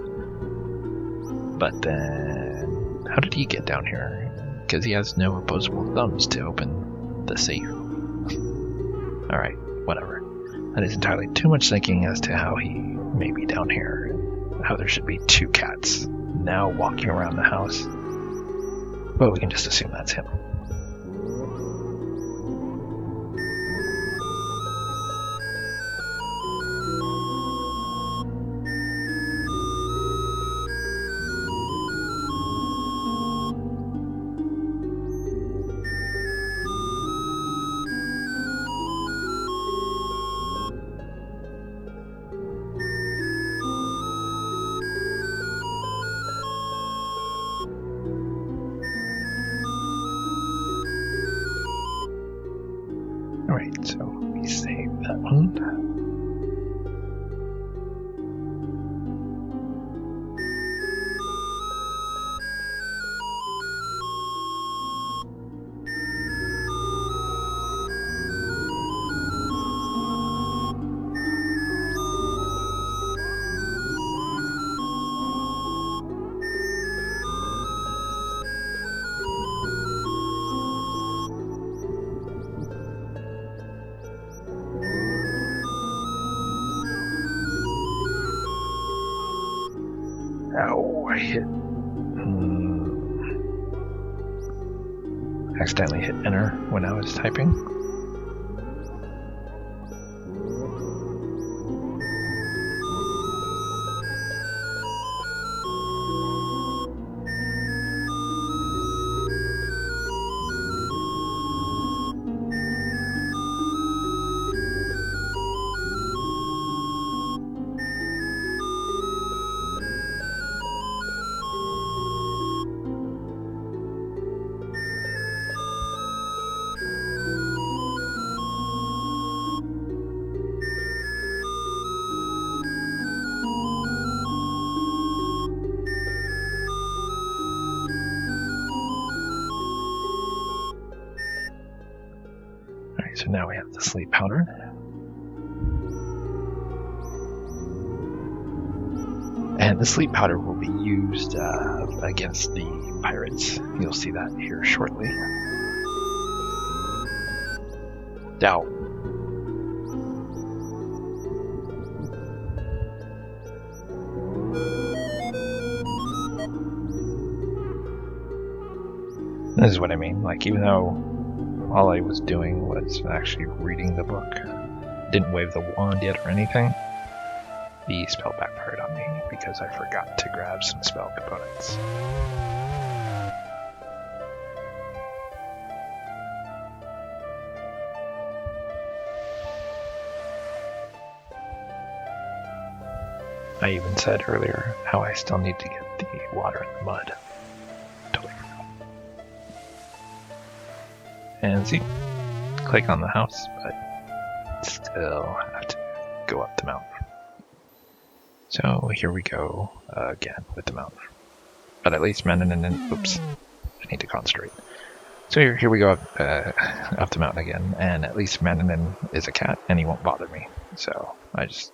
But then, how did he get down here? Because he has no opposable thumbs to open the safe. Alright, whatever. That is entirely too much thinking as to how he may be down here. How there should be two cats now walking around the house. But we can just assume that's him. Alright, so we save that one. Ow, I hit. Accidentally hit enter when I was typing. So now we have the sleep powder. And the sleep powder will be used against the pirates. You'll see that here shortly. Now, this is what I mean. Like, even though all I was doing was actually reading the book, didn't wave the wand yet or anything, the spell backfired on me because I forgot to grab some spell components. I even said earlier how I still need to get the water in the mud. Totally forgot. And see, click on the house, but still have to go up the mountain. So here we go again with the mountain. But at least oops, I need to concentrate. So here we go up the mountain again, and at least Meninin is a cat, and he won't bother me. So it's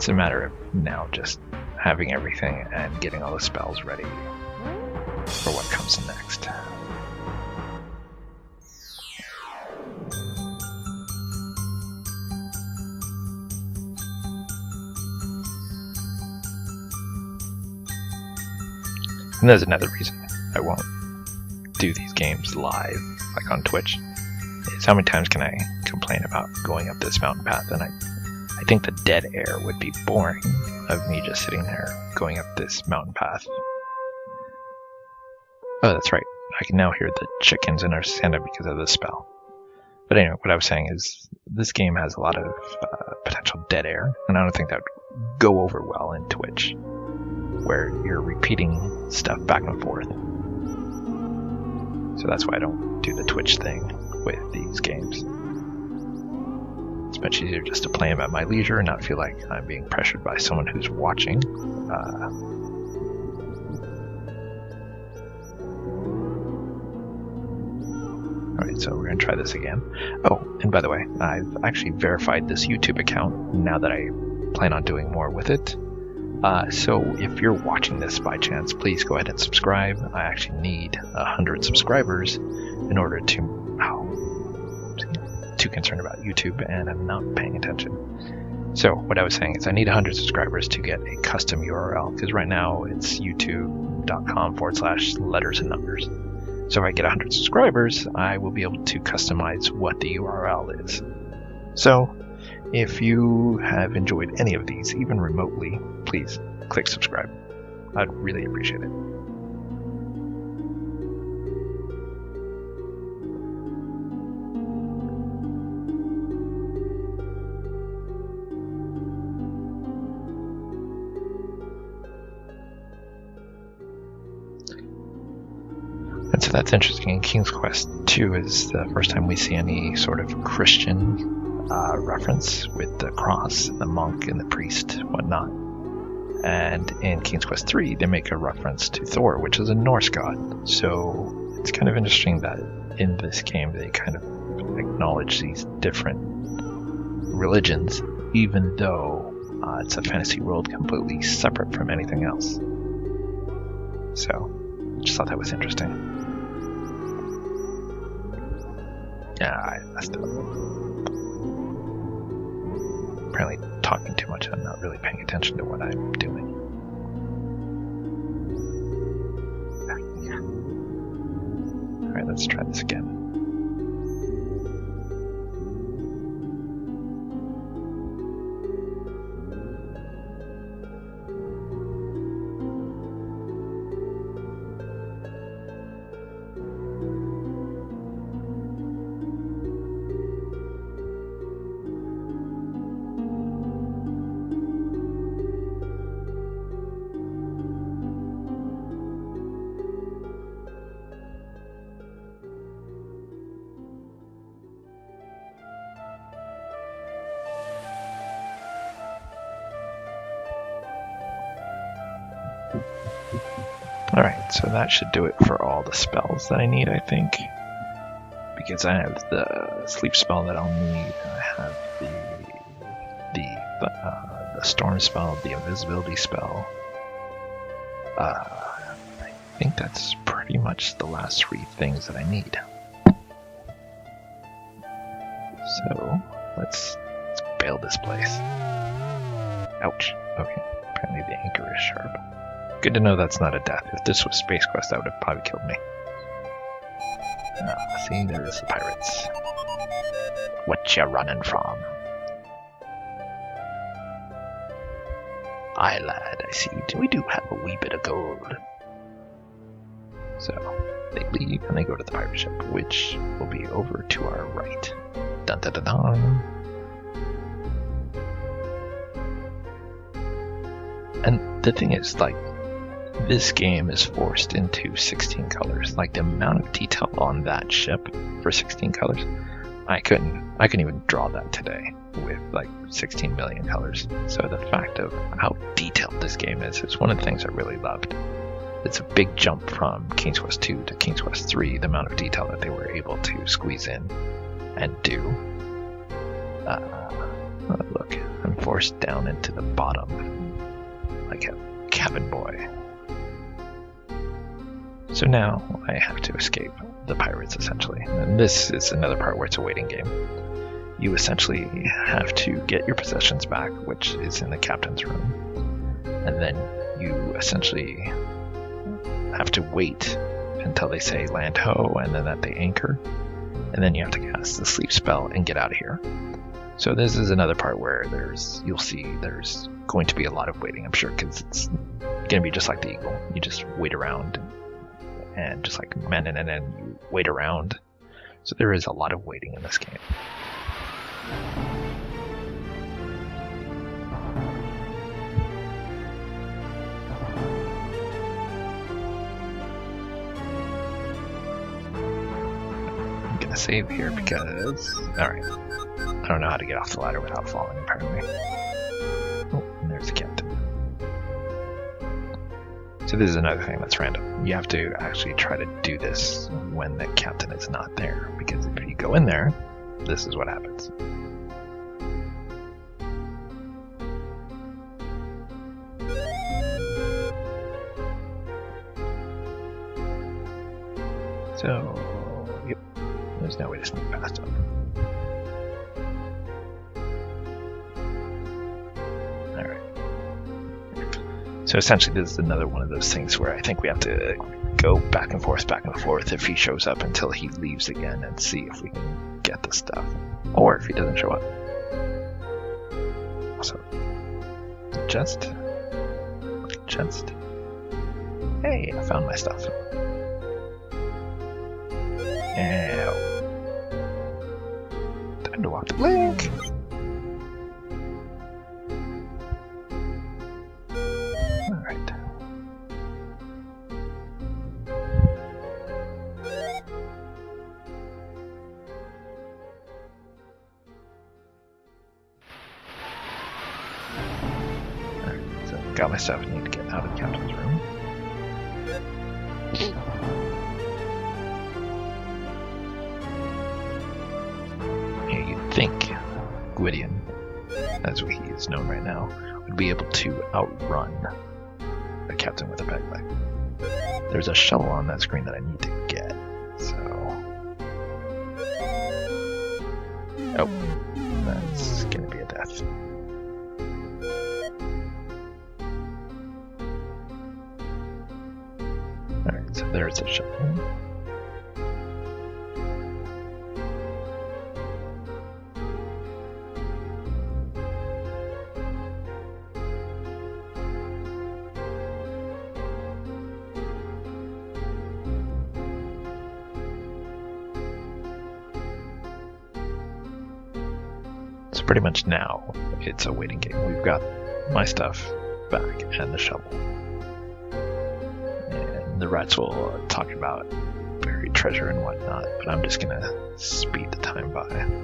a matter of now just having everything and getting all the spells ready for what comes next. And there's another reason I won't do these games live, like on Twitch, is how many times can I complain about going up this mountain path, and I think the dead air would be boring of me just sitting there going up this mountain path. Oh, that's right. I can now hear the chickens in our Santa because of the spell. But anyway, what I was saying is this game has a lot of potential dead air, and I don't think that would go over well in Twitch, where you're repeating stuff back and forth. So that's why I don't do the Twitch thing with these games. It's much easier just to play them at my leisure and not feel like I'm being pressured by someone who's watching. Alright, so we're going to try this again. Oh, and by the way, I've actually verified this YouTube account now that I plan on doing more with it. So if you're watching this by chance, please go ahead and subscribe. I actually need 100 subscribers in order to... too concerned about YouTube and I'm not paying attention. So what I was saying is I need 100 subscribers to get a custom URL, because right now it's youtube.com/letters and numbers. So if I get 100 subscribers, I will be able to customize what the URL is. So if you have enjoyed any of these, even remotely, please click subscribe. I'd really appreciate it. And so that's interesting. In King's Quest 2 is the first time we see any sort of Christian reference with the cross, and the monk, and the priest, whatnot. And in King's Quest 3, they make a reference to Thor, which is a Norse god. So it's kind of interesting that in this game they kind of acknowledge these different religions, even though it's a fantasy world completely separate from anything else. So I just thought that was interesting. Yeah, I messed up. Apparently talking too much, I'm not really paying attention to what I'm doing. Alright, let's try this again. Alright, so that should do it for all the spells that I need, I think. Because I have the sleep spell that I'll need, I have the storm spell, the invisibility spell. I think that's pretty much the last 3 things that I need. So, let's bail this place. Ouch. Okay, apparently the anchor is sharp. Good to know that's not a death. If this was Space Quest, that would have probably killed me. See, there's the pirates. What you running from? Aye, lad, I see. We do have a wee bit of gold. So, they leave and they go to the pirate ship, which will be over to our right. Dun dun dun dun. And the thing is, like, this game is forced into 16 colors. Like, the amount of detail on that ship for 16 colors, I couldn't even draw that today with like 16 million colors. So the fact of how detailed this game is one of the things I really loved. It's a big jump from King's Quest 2 to King's Quest 3, the amount of detail that they were able to squeeze in and do. Look, I'm forced down into the bottom like a cabin boy. So now I have to escape the pirates, essentially. And this is another part where it's a waiting game. You essentially have to get your possessions back, which is in the captain's room. And then you essentially have to wait until they say land ho, and then that they anchor. And then you have to cast the sleep spell and get out of here. So this is another part where you'll see there's going to be a lot of waiting, I'm sure, because it's going to be just like the Eagle. You just wait around. And just like men, and then you wait around. So there is a lot of waiting in this game. I'm gonna save here because... Alright. I don't know how to get off the ladder without falling, apparently. Oh, and there's the captain. So this is another thing that's random. You have to actually try to do this when the captain is not there, because if you go in there, this is what happens. So, yep, there's no way to sneak past him. Alright. So essentially this is another one of those things where I think we have to go back and forth if he shows up until he leaves again and see if we can get the stuff. Or if he doesn't show up. So, just. Hey, I found my stuff. Now, time to walk the plank. All right. So got my stuff. I need to get out of the captain's room. Yeah, you'd think Gwydion, as he is known right now, would be able to outrun a captain with a backpack. There's a shovel on that screen that I need to get, so... Oh, that's gonna be a death. Alright, so there's a shovel. So pretty much now, it's a waiting game. We've got my stuff back and the shovel. And the rats will talk about buried treasure and whatnot, but I'm just gonna speed the time by.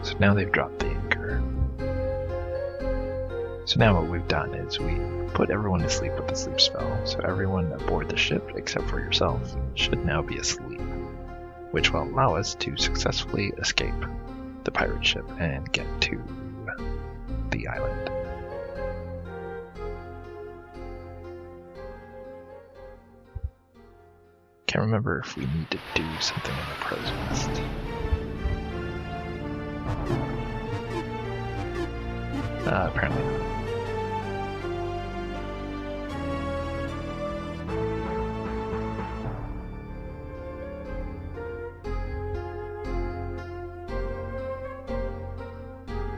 So now they've dropped the anchor. So now what we've done is we put everyone to sleep with the sleep spell. So everyone aboard the ship, except for yourself, should now be asleep, which will allow us to successfully escape the pirate ship and get to the island. Can't remember if we need to do something in the pros list. Apparently not.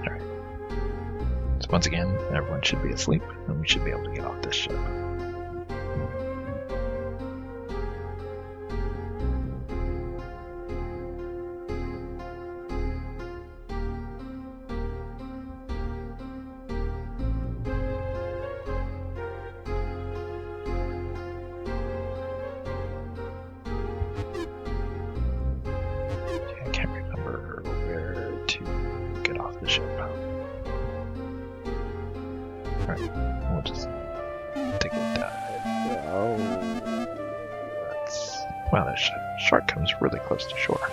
Alright. So once again, everyone should be asleep, and we should be able to get off this ship. We'll just take a dive. Oh, wow, that shark comes really close to shore.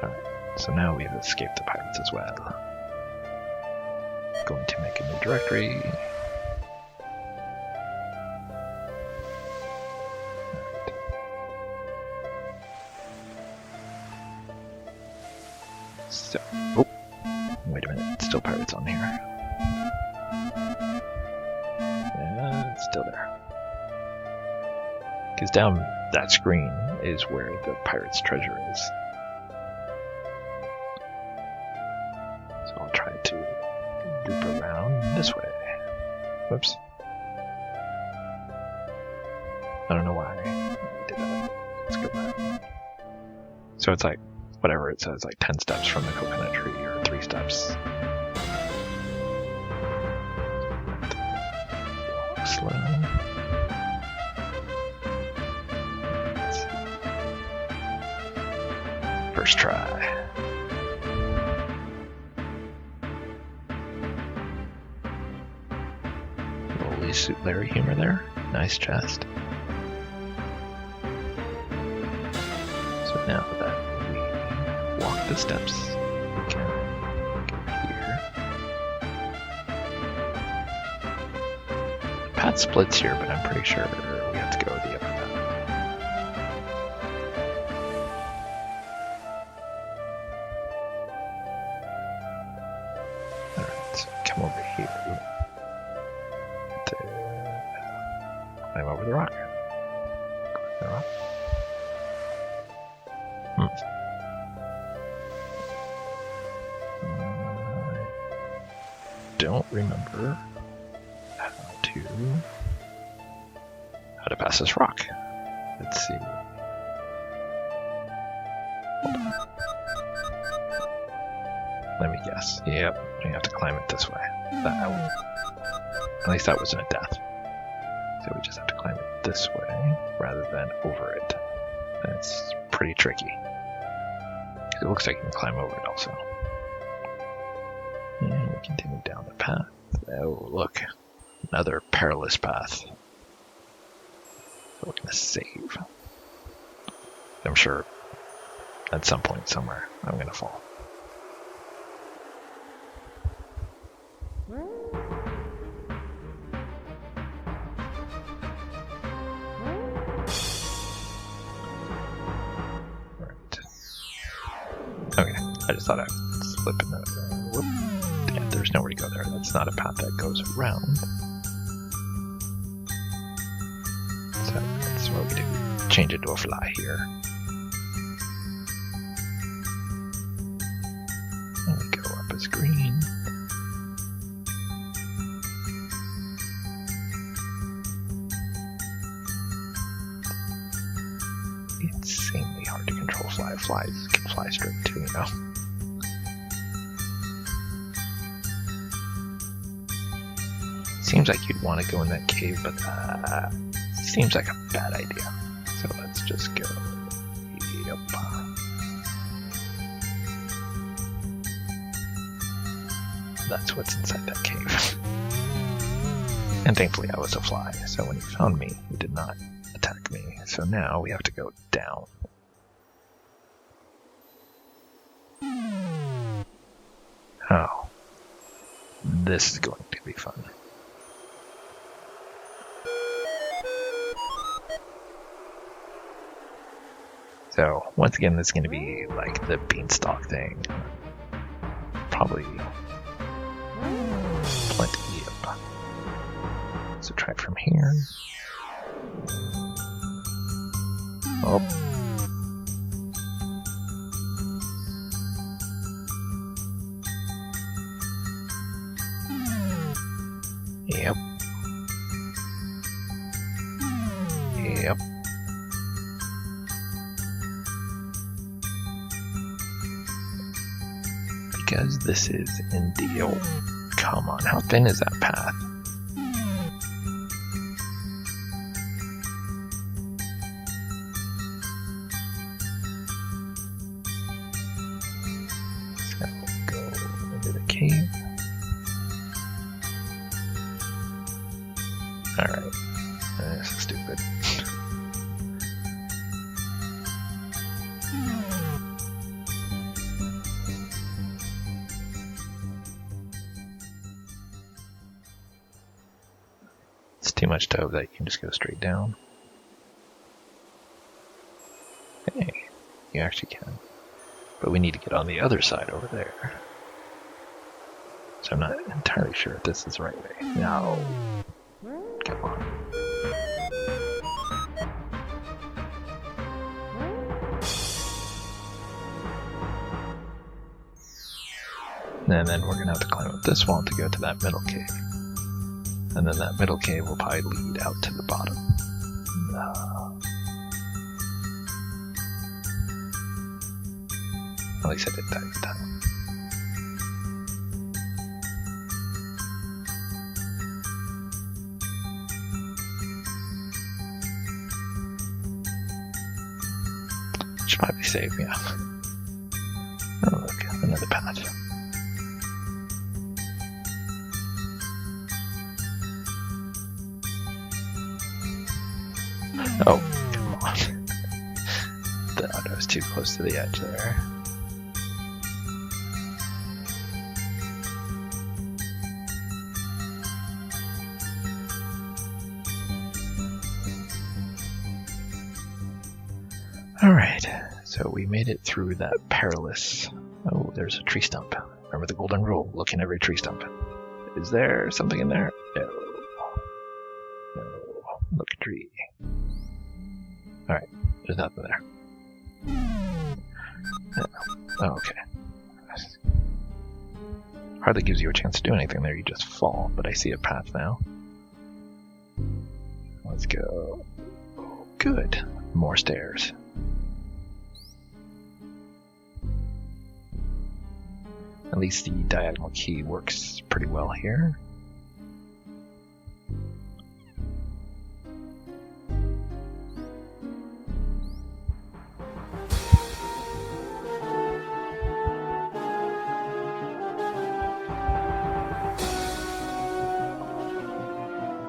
Alright, so now we've escaped the pirates as well. Going to make a new directory. Alright. So, oh, wait a minute, it's still pirates on here. Yeah, it's still there. Because down that screen is where the pirate's treasure is. So I'll try to loop around this way. Whoops. I don't know why I did that. Let's go back. So it's like, whatever it says, like 10 steps from the coconut tree or 3 steps. Walk slow. First try. Holy suit Larry humor there. Nice chest. So now that we walk the steps, we can go here. The path splits here, but I'm pretty sure we have to go the other path. Come over here. Climb over the rock. The rock. I don't remember how to pass this rock. Let's see. Hold on. Let me guess. Yep, we have to climb it this way. At least that wasn't a death. So we just have to climb it this way rather than over it. That's pretty tricky. It looks like you can climb over it also. And we continue down the path. Oh, look. Another perilous path. We're gonna save. I'm sure at some point somewhere I'm gonna fall. Okay, I just thought I'd slip in that. Whoop. Yeah, there's nowhere to go there. That's not a path that goes around. So that's what we do. Change it to a fly here. And we go up as green. Insanely hard to control fly. Flies can fly straight too, you know. Seems like you'd want to go in that cave, but seems like a bad idea. So let's just go. Yep. That's what's inside that cave. And thankfully I was a fly, so when he found me, he did not attack me. So now we have to go down. Oh. This is going to be fun. So, once again, this is going to be like the beanstalk thing. Probably plenty of. So, try from here. Oh. Yep. Yep. Because this is indeed. Oh, come on, how thin is that path? So go into the cave. Alright, this is stupid. too much to hope that you can just go straight down. Hey, you actually can. But we need to get on the other side over there. So I'm not entirely sure if this is the right way. No. Come on. And then we're going to have to climb up this wall to go to that middle cave. And then that middle cave will probably lead out to the bottom. At least I did that this time. Should probably save, yeah. Oh look, another path. Oh, come on. Thought I was too close to the edge there. Alright, so we made it through that perilous... Oh, there's a tree stump. Remember the golden rule, look in every tree stump. Is there something in there? No. No. Look at tree. Alright, there's nothing there. No. Oh, okay. Hardly gives you a chance to do anything there, you just fall, but I see a path now. Let's go. Oh, good. More stairs. At least the diagonal key works pretty well here.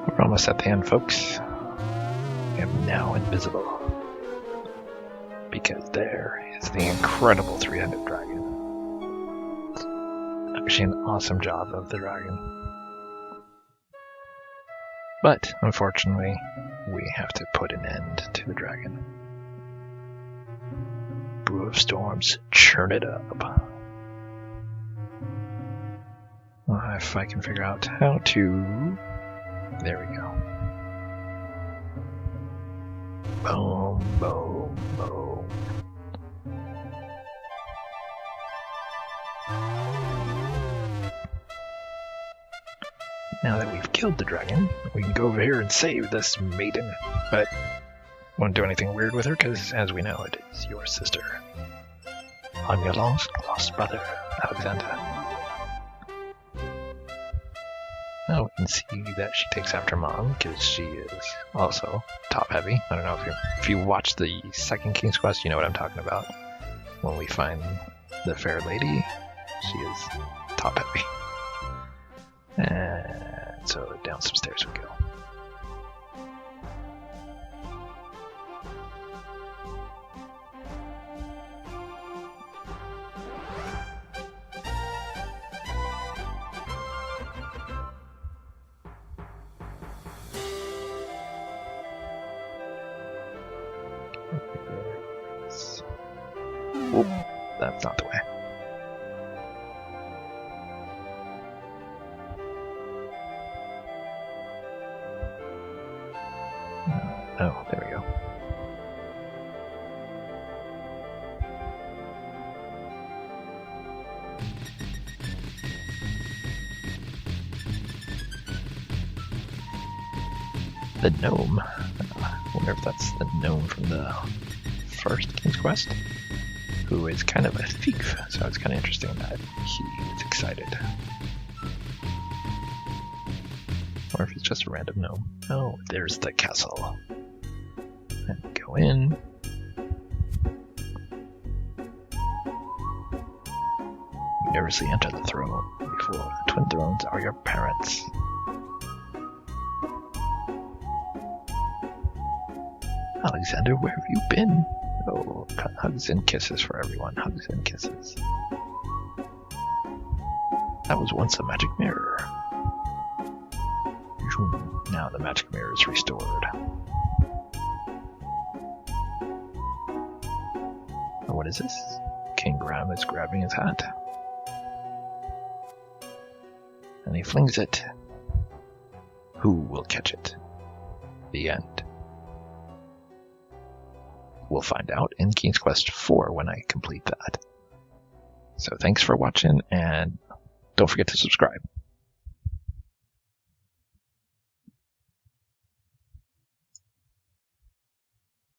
We're almost at the end, folks. I am now invisible. Because there is the incredible three-headed dragon. Actually an awesome job of the dragon. But, unfortunately, we have to put an end to the dragon. Brew of storms, churn it up. If I can figure out how to... There we go. Boom, boom, boom. Now that we've killed the dragon, we can go over here and save this maiden. But won't do anything weird with her, because as we know, it is your sister. I'm your lost brother, Alexander. Now we can see that she takes after Mom, because she is also top-heavy. I don't know if you watch the second King's Quest, you know what I'm talking about. When we find the fair lady, she is top-heavy. And so down some stairs we go. Oop, that's not the way. Oh, there we go. The gnome. I wonder if that's the gnome from the first King's Quest, who is kind of a thief, so it's kind of interesting that he is excited. Or if it's just a random gnome. Oh, there's the castle. And go in. You nervously enter the throne before the twin thrones are your parents. Alexander, where have you been? Oh, hugs and kisses for everyone. Hugs and kisses. That was once a magic mirror. Your Now the magic mirror is restored. What is this? King Graham is grabbing his hat. And he flings it. Who will catch it? The end. We'll find out in King's Quest 4 when I complete that. So thanks for watching, and don't forget to subscribe.